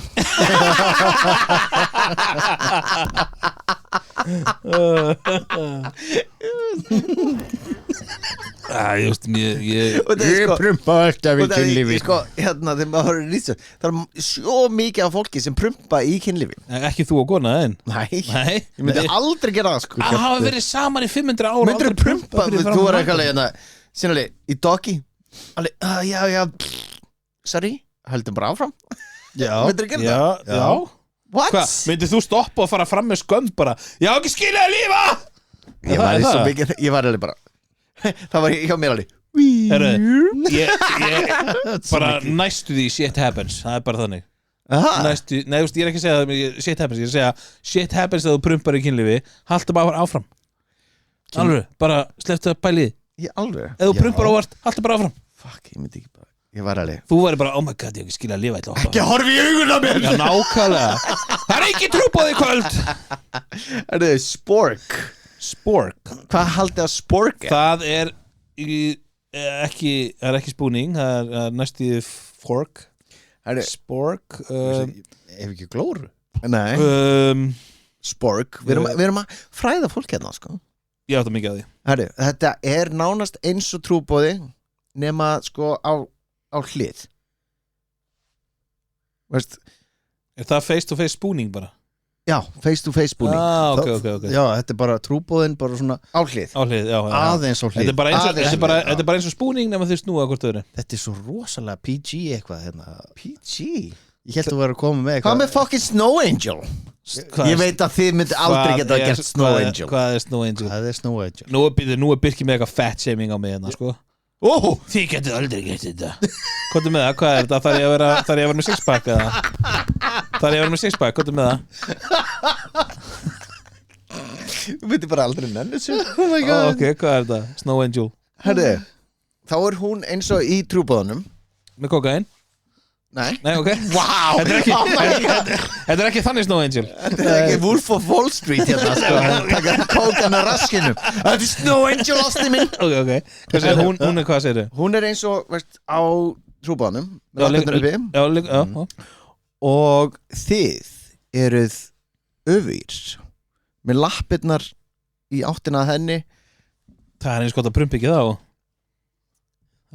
ég veist ég Og það er sko, prumpa alltaf og það er sko, hérna, þegar maður er lýst það er svo mikið af fólki sem prumpa í kynlífi. Ekki þú og kona, en Nei, Nei, ég myndi aldrei gera það, sko. að hafa verið saman í 500 ára Myndir aldrei prumpa, fyrir þú framan er mann. eitthvað hérna, sínali, í doggy, alveg, já, sorry, höldum bara áfram. Já, Myndir gera það? Já, What? Hvað, myndir þú stoppa og fara fram með skömm bara Já, ekki skilja að lífa Ég var í svo mikið, ég var alveg bara, það var hjá mér alveg. Herru, ég bara næstu því shit happens Það er bara þannig Aha. næstu, Nei, þú veist, ég er ekki að segja það shit happens Ég er að segja shit happens þegar þú prumpar í kynlífi Haltu bara áfram Alveg, bara slepptu að pæli Ég alveg. Ef þú prumpar óvart, haltu bara áfram Fuck, ég myndi ekki bara, ég var alveg. Þú væri bara, oh my god, ég hef ekki skilja að lifa Ekki horfi í augun á mér. Já, nákvæmlega Það er ekki trúbóð í kvöld Er það spork? Spork Hvað haldið að spork er? Það er ekki spooning Það er næstu fork Er það, Spork ef ekki glóru. nei, spork. Við erum að fræða fólk hérna, sko. Ég átta mikið að því Herru, þetta er nánast eins og trúboði nema sko á hlið. Veist, Er það face to face spooning bara? já, face to face búning Ok Já, þetta er bara trúbóðin, bara svona á hlið. Á hlið, já aðeins á Þetta hlið. er bara eins og, Aðeins þetta er bara eins og spooning nema þau snúa hvort öðru Þetta er svo rosalega PG eitthvað hérna. PG. Ég held að þú verður að koma með Hvað eitthvað. með fucking Snow Angel? Hvað Ég veit að þið myndi aldrei geta gert Snow Angel. Hvað er Snow Angel? Það er Snow Angel. Nú er Birkir með eitthvað fat shaming á mig hérna, sko Þið getið aldrei gert þetta Kottu með það, hvað er þetta? Þarf ég að vera með sixpack eða? Þarf ég að vera með sixpack, kottu með það Þú myndi bara aldrei nennu sér. Ok, hvað er þetta? Snow Angel Herru, þá er hún eins og í trúboðunum. Með kokain? Nei. Nei, ok Wow. Þetta er ekki þannig Snow Angel Þetta er ekki Wolf of Wall Street hérna, sko. Taka kókan á raskinum. Þetta er Snow Angel, ásti minn. Ok Hvað segir hún er hvað segir þau? Hún er eins og, veist, á trúboðunum með lappirnar uppi. Já, Og þið eruð öfir með lappirnar í áttina að henni. það er eins gott að prumpa ekki þá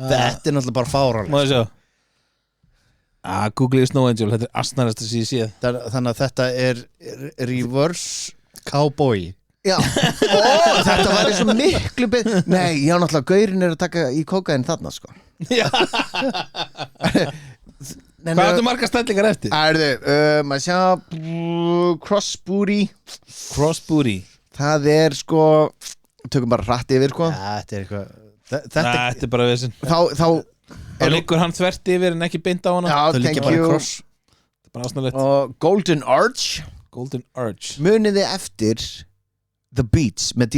Þetta er náttúrulega bara fáranlega. Má ég sjá Google Snow Angel, þetta er asnarast að sé Þannig að þetta er reverse cowboy. Já, þetta væri svo miklu Nei, já, náttúrulega, gaurin er að taka í kókain þarna, sko. Já. Hvað áttu margar stellingar eftir? Maður sjá cross booty. Cross booty Það er, sko, tökum bara hratt yfir, sko. Þetta er eitthvað. Þetta er bara vissin Þá Þá liggur hann þvert yfir en ekki beint á hana Já, Það thank líka bara you. cross. Það er bara asnalegt Og Golden Arch. Golden Arch Muniði eftir The Beach með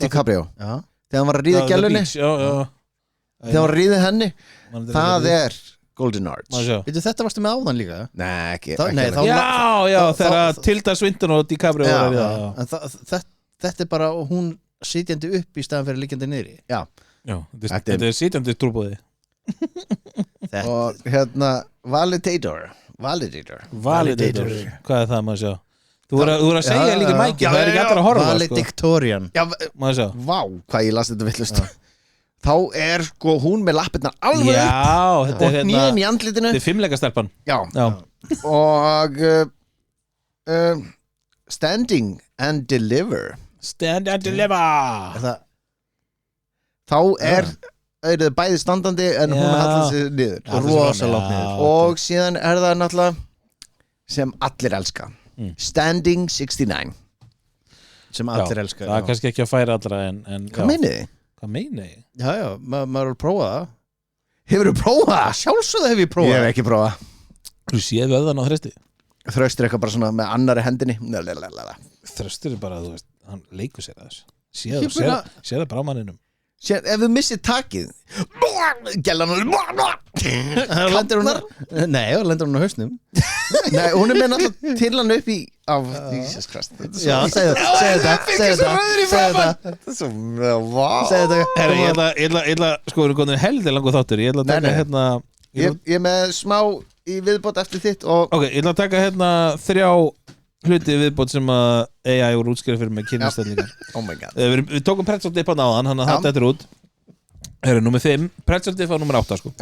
DiCaprio Já. þegar hann var að ríða The gælunni, Beach, já þegar hann var að ríða henni. Man, Það er Golden Arch. Má ég sjá Veitu, þetta varstu með áðan líka? Nei, ekki, Þá- ekki nei, alveg. þá- Já, þá- þegar þá- Tilda Swinton og DiCaprio Já, var að ríða, já. En þetta er bara hún sitjandi upp í staðan fyrir liggjandi niðri. Já, Þetta er- þetta er sitjandi trúbóði Þetta, Og hérna Validator. Validator, hvað er það maður sjá? Þú er að segja líka mæki, það er ekki allir að horfa sko. Valedictorian. Já, Maður sjá vá, hvað ég las þetta villust. Þá er sko hún með lappirnar alveg upp Já, þetta og er hnén í andlitinu. Þetta er fimmleikastelpan Já, Já, og standing and deliver. stand and deliver Það, Þá eru þið bæði standandi en hún Já. hallar sig niður. Já, rosa já. langt niður. Og síðan er það náttúrulega sem allir elska. Mm. Standing 69. sem allir elskar. Það er kannski ekki að færa allra en Hvað meinið þið? Hvað meina ég? Já, maður er að prófa það. Hefur þú prófað það? Sjálfsögðu hef ég prófað Ég hef það. ekki prófað. Þú séð vöðan á þrösti Þröstur eitthvað bara svona með annari hendinni. Þröstur er bara, þú veist, hann leikur sér að þess Ég meina- Sér það bara á manninum Sér, ef þú missir takið Gellan Lendir hún Nei, það lendir hún á hausnum Nei, hún með náttúrulega til hann upp í Jesus Christ Já, segðu þetta Þetta er svo Herra, ég ætla sko, við erum komin heldur langur þáttur. Ég ætla að taka hérna Ég er með smá í viðbót eftir þitt og Ok, ég ætla að taka hérna 3 hluti viðbót sem að AI voru útskýra fyrir með kynlífsstellingar. Oh my god Við tókum pretzel dip á náðan, hann að þetta er út. Herra, nummer 5, pretzel dip á nummer 8 sko.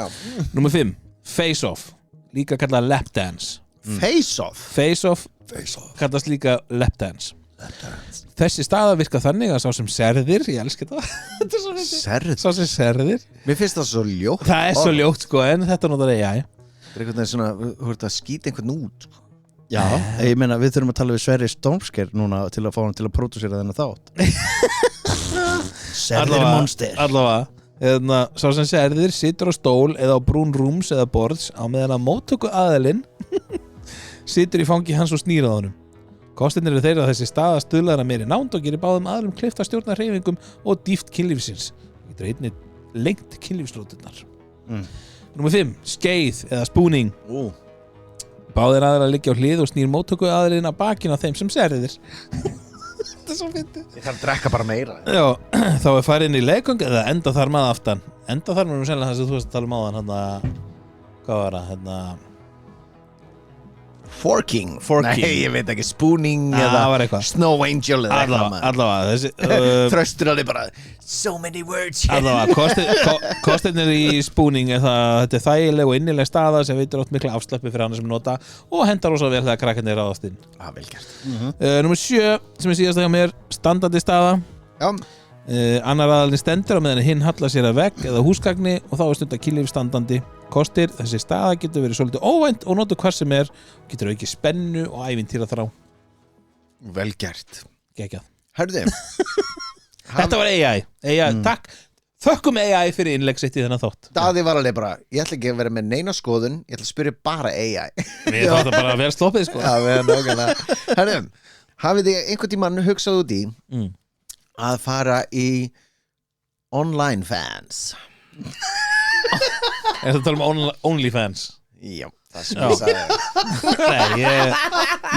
Nummer 5, face off, líka kallað lap dance. Face off Face off kallast líka lap dance. Þessi staða virka þannig að sá sem serðir, ég elska þetta. Þetta er svo fyndið. Serð Sá sem serðir. Mér finnst það svo ljótt Það er svo ljótt sko, en þetta notar AI. Það er einhvern veginn svona, þú ert að skýta einhvern út sko. Já, ég meina við þurfum að tala við Sverri Stormsker núna til að fá hann til að pródúsera þennan þátt Sverri Monster Allavega, sá sem serðir situr á stól eða á brún rúms eða borðs á meðan að móttöku aðilinn situr í fangi hans og snýr að honum. Kostirnir eru þeirra að þessi staða stuðlar að meiri nánd og gerir báðum aðilum kleift að stjórna hreyfingum og dýft kynlífsins. Það getur einnig lengt kynlífslóturnar. Númer 5, skeið eða spooning. Báðir aðilar liggja á hlið og snýr móttöku aðilinn að bakinn á þeim sem serðir. Þetta er svo fyndið. Ég þarf að drekka bara meira Já, þá er farið inn í leikung eða enda þar maður aftan. Enda þar maður sennilega þess að þú veist að tala um áðan hérna, hvað var það, Forking Nei, ég veit ekki, spooning það var eitthvað. Snow Angel eða Allavega, þessi Þröstur alveg bara So many words Allavega, kostirnir í spooning er það að þetta er þægileg og innileg staða sem veitir átt mikla afslappi fyrir hana sem nota og hendar rosa vel þegar krakkarnir ráðast inn. Vel gert Númer 7, sem er síðast hjá mér, standandi staða. Já Annar aðalinn stendur á meðan hinn hallar sér að vegg eða húsgagni og þá er stundar kynlíf standandi. Kostir, þessi staða getur verið svolítið óvænt og notu hvað sem er, getur aukið spennu og ævintýra þrá. Vel gert Geggjað. Hörðu Þetta var AI, takk. Þökkum AI fyrir innlegg sitt í þennan þátt. Daði var alveg bara, ég ætla ekki að vera með neina skoðun, ég ætla að spyrja bara AI Mér þátt að bara vel sloppið sko. Já, við erum nákvæmlega Hörðu, hafið þið einhvern tímann hugsað út í að fara í online fans? Er það að tala um OnlyFans? Já, það sem ég sagði Nei,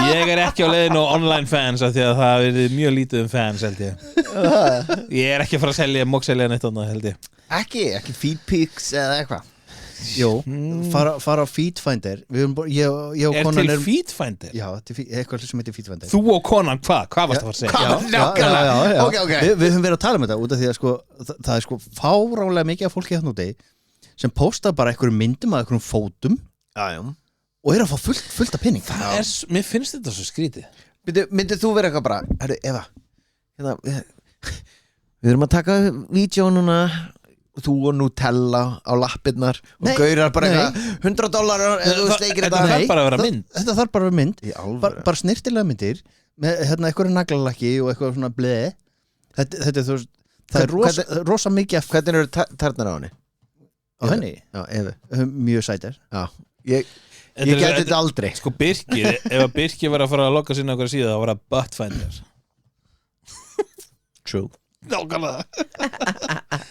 ég er ekki á leiðinu á online fans af því að það hafi verið mjög lítið fans held ég. Ég er ekki að fara að selja mókselja neitt annað held ég. Ekki feedpics eða eitthvað Jú, fara á Feedfinder ég og konan til Feedfinder? Já, eitthvað sem heitir Feedfinder. Þú og konan, hvað varst það að fara að segja? Já. Okay. Við höfum verið að tala um þetta út af því að sko, það er sko fáránlega mikið af fólki hérna úti sem posta bara einhverjum myndum að einhverjum fótum og er að fá fullt af penning. Mér finnst þetta svo skrítið. Myndið þú vera eitthvað bara, herru, Eva við erum að taka vídeo núna þú og Nutella á lappirnar og gaurar bara eitthvað $100 eða þú sleikir þetta. Þetta þarf bara að vera mynd. Þetta þarf bara að vera mynd, bara snirtilega myndir með hérna eitthvað naglalakki og eitthvað svona bleið. Þetta er það er rosa mikið af. Hvernig eru tærnar á henni? Á henni? Já, Evu. Mjög sætar. Já, ég geti þetta aldrei. Sko Birkir, ef að Birkir var að fara að lokka sinna okkur síðan þá var það Buttfinder. True. Nákvæmlega.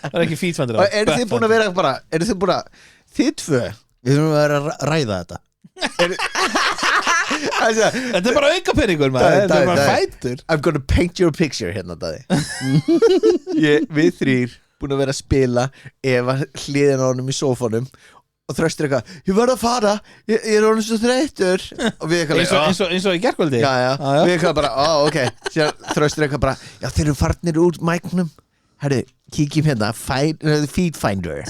Það er ekki Feedfinder. Eru þið búin að vera bara, þið tvö við höfum að vera að ræða þetta. Þetta er bara aukapenningur maður. Þetta er bara fætur. I'm gonna paint your picture hérna, Daði. Við þrýr búin að vera að spila Eva hliðin á honum í sófanum og Þröstur eitthvað, ég verð að fara ég er orðin svo þreyttur og við eitthvað eins og í gærkvöldi. Við eitthvað bara, ok síðan Þröstur eitthvað bara, já þeir eru farnir úr mæknum, herru, kíkjum hérna Feedfinder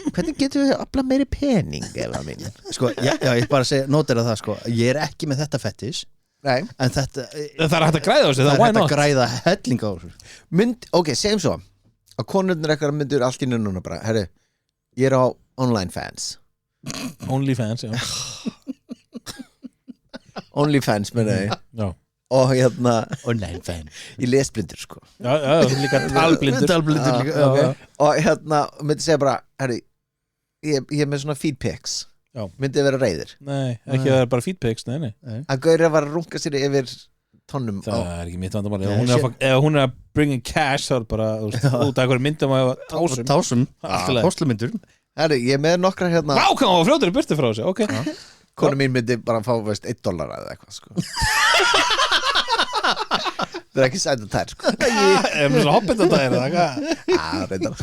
hvernig getum við að afla meiri pening Eva mín? Sko, já, ég bara segi, nótera það sko, ég er ekki með þetta fettis. Nei. En þetta það er hægt að græða á þessu, það er hægt að græða helling á þessu. Ok, segjum svo að konurnir eitthvað myndur allt í núna bara, herru, ég er á online fans. OnlyFans, já. OnlyFans, meina ég. Já. Og hérna Online fan. Ég lesblindur, sko. Já, líka talblindur. Talblindur líka, já. Og hérna, myndi segja bara, herri, ég er með svona feedpics. Já. Myndi vera reiðir. Nei, ekki að það er bara feedpics, nei. Að gaurið var að runga sér yfir tonnum Það er ekki mitt vandamál Ef hún er að bring in cash þá er bara út af hverju myndum að Tásum, póslumyndur Herri, ég er með nokkra hérna Vá, hvað var fljótur í burtu frá þessu, ok Konu mín myndi bara fá, veist, $1 eða eitthvað, sko Það er ekki sætt að tær, sko Er mér svo hoppið þetta eða hvað? Reyndar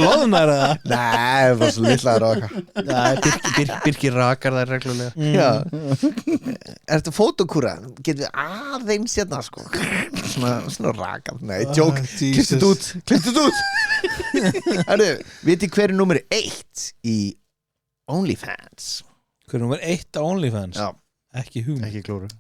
Loðunar eða? Nei, það var svo litlaður og eitthvað Birkir rakar það reglulega Já Ertu fótokúra? Getur við aðeins hérna, sko Svona rakar Nei, tjók, klipptu þetta út Herru, viti hver er númer 1 í OnlyFans? Hver er númer 1 á OnlyFans? Já Ekki hugmynd Ekki klóru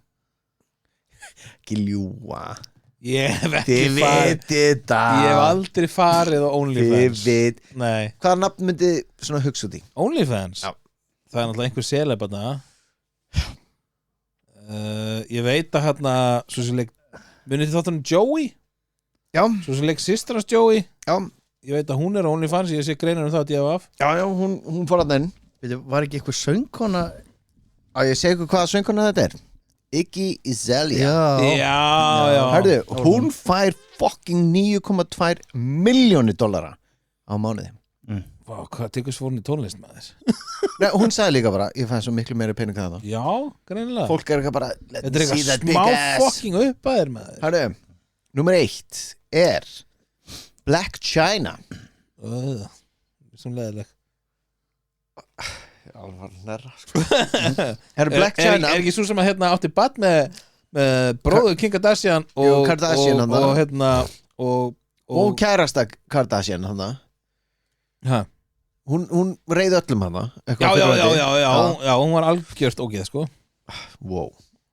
Ekki ljúa Ég hef ekki Þið farið vitið það Ég hef aldrei farið á OnlyFans Þið vit Nei Hvaða nafn myndi svona hugsa út í? OnlyFans? Já. Það er náttúrulega einhver seleb þarna Ég veit að hérna Svo sem leik Munið þið þáttunum Joey? Já Svo sem leik systrans Joey Já Ég veit að hún er á OnlyFans Ég sé greinar það að ég hef af Já, hún fór að þenn Var ekki eitthvað söngkona Á ég segi ykkur hvaða söngkona þetta er Iggy Azalea Já Herðu, hún fær fucking $9,2 milljónir á mánuði Vá, hvað tekur svo hún í tónlist með þess? Nei, hún sagði líka bara, ég fæði svo miklu meira pening það Já, greinilega Fólk er ekki bara Þetta er eitthvað smá fucking upp að þér með þér Herðu, númer 1 er Black China Svo leðileg Alvar nærra sko. Herru, Black China Er ekki svo sem að hérna átti bad með bróður Kim Kardashian Jú, Kardashian hann og hérna og kærasta Kardashian hann ha? Hún reið öllum hann Já, hún var algjört ógeð sko Wow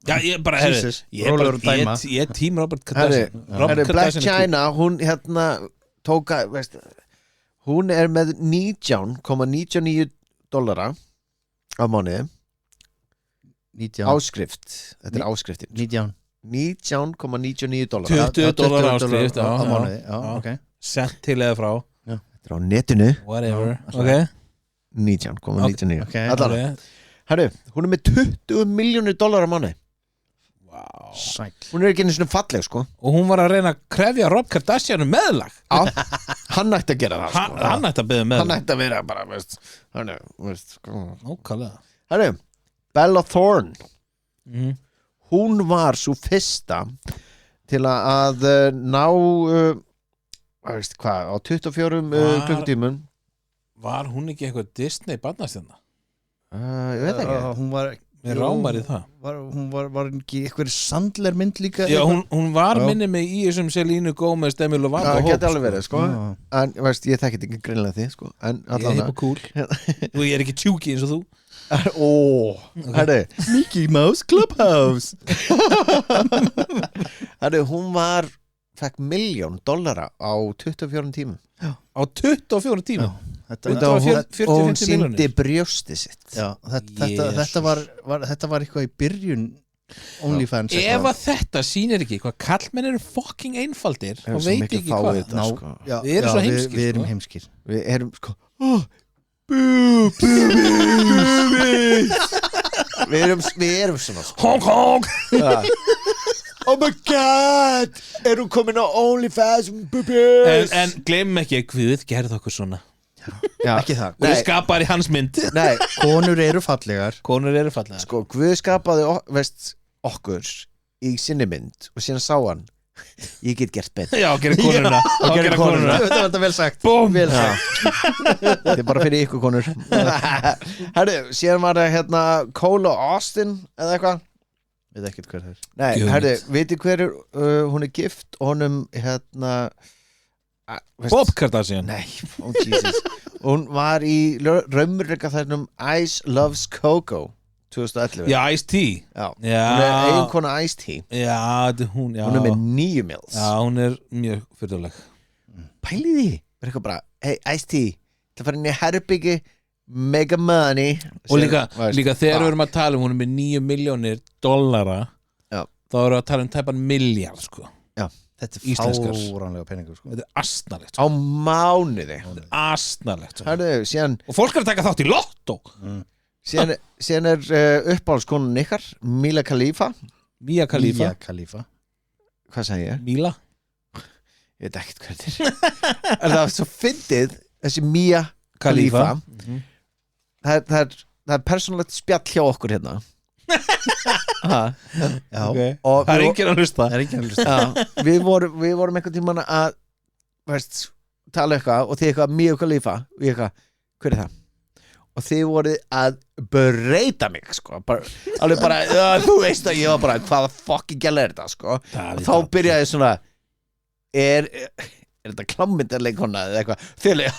Já, ég bara, herri Ég tím Robert Kardashian Herri, Black China, hún hérna tóka, veist hún er með $19,99 á mánuði áskrift þetta er áskriftin $19,99 $20 áskrift á mánuði okay. Sent til eða frá þetta er á netinu whatever okay. 19,99 okay. Herru, hún er með $20 milljónir á mánuði wow. Hún er ekki einu svona falleg sko og hún var að reyna að krefja Rob Kardashian meðlag hann ætti að gera það sko. hann ætti að beða meðlag hann ætti að vera bara veist Nókallega Herru, Bella Thorne hún var svo fyrsta til að ná veist hvað, á 24 klukkutímum var hún ekki eitthvað Disney barnastjarna? Ég veit ekki hún var Mér rámar í það Hún var ekki eitthvað Sandler mynd líka Já, hún var minni mig í þessum Selínu Gómez, Demi Lovato það geti alveg verið sko en veist, ég þekki ekki greinlega því sko en ég er hipp og cool og ég er ekki tjúki eins og þú herru Mickey Mouse Clubhouse herru, hún fekk $1 milljón á 24 tímum á 24 tímum og hún sýndi brjósti sitt Já, þetta var eitthvað í byrjun OnlyFans ef að þetta sýnir ekki hvað kallmenn eru fucking einfaldir þá veit ekki hvað við erum svo heimskir við erum heimskir við erum sko við erum svona sko. Hong Kong oh my god er hún komin á OnlyFans en gleymum ekki að Guð gerði okkur svona ekki það Guð skapar í hans mynd nei, konur eru fallegar sko, Guð skapaði okkur í sinni mynd og síðan sá hann ég get gert betur já, gera konuna þetta var vel sagt vel sagt þetta er bara fyrir ykkur konur herru, síðan var það hérna Cole og Austin eða eitthvað veit ekkert hver það er nei, herru, veitir hver hún er gift og honum hérna Bob Kardashian nei, Jesus hún var í raunveruleika þessum Ice Loves Coco 2011 já, Ice-T já. Hún er eiginkona Ice-T já, hún er með 9 mils já, hún er mjög fyrðuleg pælið því, er eitthvað bara hey Ice-T, það fara inn í herbyggi mega money og líka þegar við erum að tala hún er með $9 milljónir já. þá erum við að tala tæpan miljard sko já þetta er fáránlega peningur sko. þetta er astnalegt sko. á mánuði þetta er astnalegt sko. Herðu, síðan, og fólk er að taka þátt í lottó síðan er uppáhaldskonan ykkar Mia Khalifa Hvað sagði ég? Míla Ég veit ekkert hvað þetta er En það var svo fyndið þessi Mia Khalifa það er persónulegt spjall hjá okkur hérna okay. Og það er enginn að hlusta við vorum einhvern tímann að tala eitthvað og þið eitthvað Mia Khalifa og ég eitthvað, hver er það? Og þið voruð að breyta mig sko. alveg bara, þú veist að ég var bara hvaða fucking gæla er þetta sko. Og þá byrjaði svona er þetta klámyndarleikona eða eitthvað þjóðlega,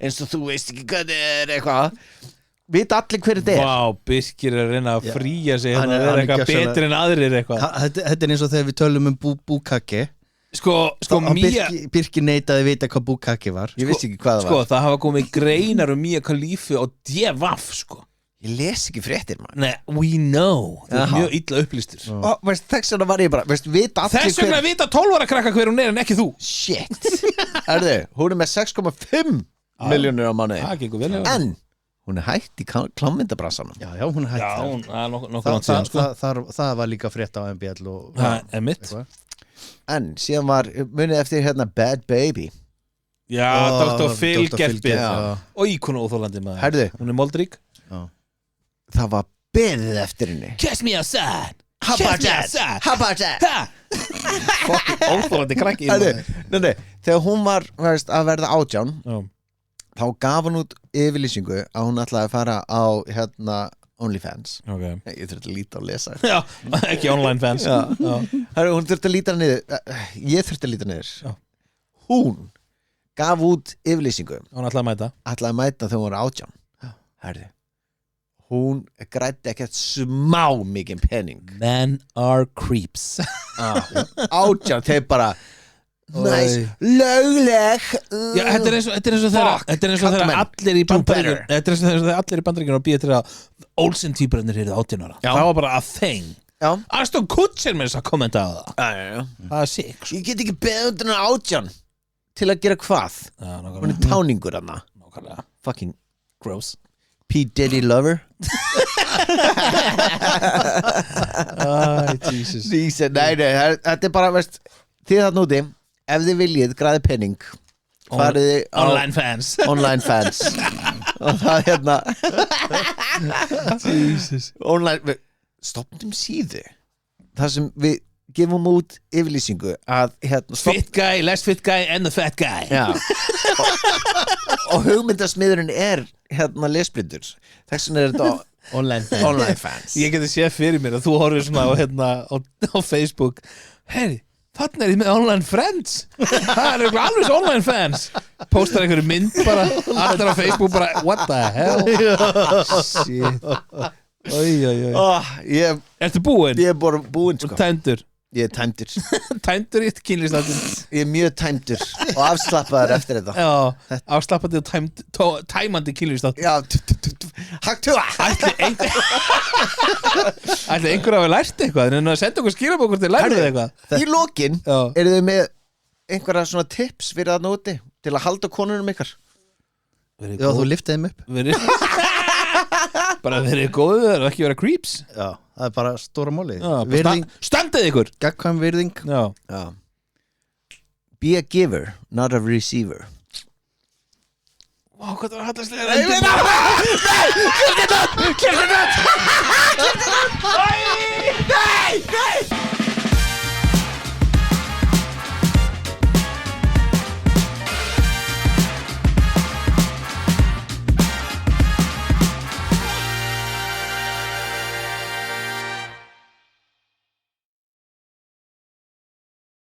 eins og þú veist ekki hvað þetta er eitthvað vita allir hver þetta er Vá, Birkir er að reyna að fríja sig hérna, að vera eitthvað betri en aðrir eitthvað Þetta er eins og þegar við tölum um búkaki Sko Mia Birkir neitaði vita hvað búkaki var Ég vissi ekki hvað það var það hafa komið greinar Mia Khalifa og D.V.A.F. Ég les ekki fréttir maður Nei, we know þú er mjög illa upplýstur Og þess vegna var ég bara vita allir Þess vegna vita 12 ára krakka hver hún er en ekki þú Shit Hún er með 6,5 miljónir á mánuði Það gengur vel En hún er hætt í klámyndabrassanum Já, hún er hætt nokkuð langt síðan Það var líka frétt á MBL Það er mitt En síðan var munið eftir hérna Bad Baby Já, Dr. Phil Gertby Og íkonu óþólandi maður Herðu Hún er moldrík Það var beðið eftir henni Kiss me outside How about that Fucking óþólandi krakki Nei, þegar hún var að verða 18 þá gaf hún út yfirlýsingu að hún ætlaði að fara á hérna OnlyFans Ég þurfti að líta og lesa Já, ekki online fans Hún þurfti að líta niður Ég þurfti að líta niður Hún gaf út yfirlýsingu Hún ætlaði að mæta þegar hún var 18 Herði Hún græddi ekkert smá mikið penning Men are creeps 18 þeir bara Nice, lögleg Já, þetta er eins og þegar allir í Bandaríkjunum Þetta er eins og þegar allir í Bandaríkjunum og býða til að Olsen-týpurarnir eru 18 ára Það var bara a thing Aston Kutcher með þess að kommenta á það Það er sick Ég get ekki beðið undan 18 til að gera hvað Hún er táningur hana Fucking gross P. Diddy lover Jesus Nei, þetta er bara þið þarna úti ef þið viljið græði penning farið þið á online fans og það hérna Jesus online stoppum síðu þar sem við gefum út yfirlýsingu að hérna fit guy, less fit guy and the fat guy Já og hugmyndasmiðurinn er hérna lesblindur þess vegna er þetta online fans Ég geti séð fyrir mér að þú horfir svona á, hérna, á Facebook Heyri, þannig er ég með online friends Það er eitthvað alveg svo online fans Postar einhverju mynd bara Allir á Facebook bara, what the hell Shit Ertu búinn? Ég er bara búinn sko Tæmdur? Ég er tæmdur Tæmdur í kynlýstáttin Ég er mjög tæmdur og afslappaður eftir þetta Já, afslappandi og tæmandi kynlýstátt Já, haktu Ætli einhver hafi lært eitthvað en að senda okkur skilabókur til lærið eitthvað Í lokin eru þið með einhverja svona tips fyrir að nóti til að halda konunum ykkar Já, þú lyftið þeim upp Bara verið góður og ekki vera creeps Já, það er bara stóra máli Standið ykkur Gagnkvæm virðing Já. Be a giver, not a receiver Vá, hvað það var hallaslega Nei,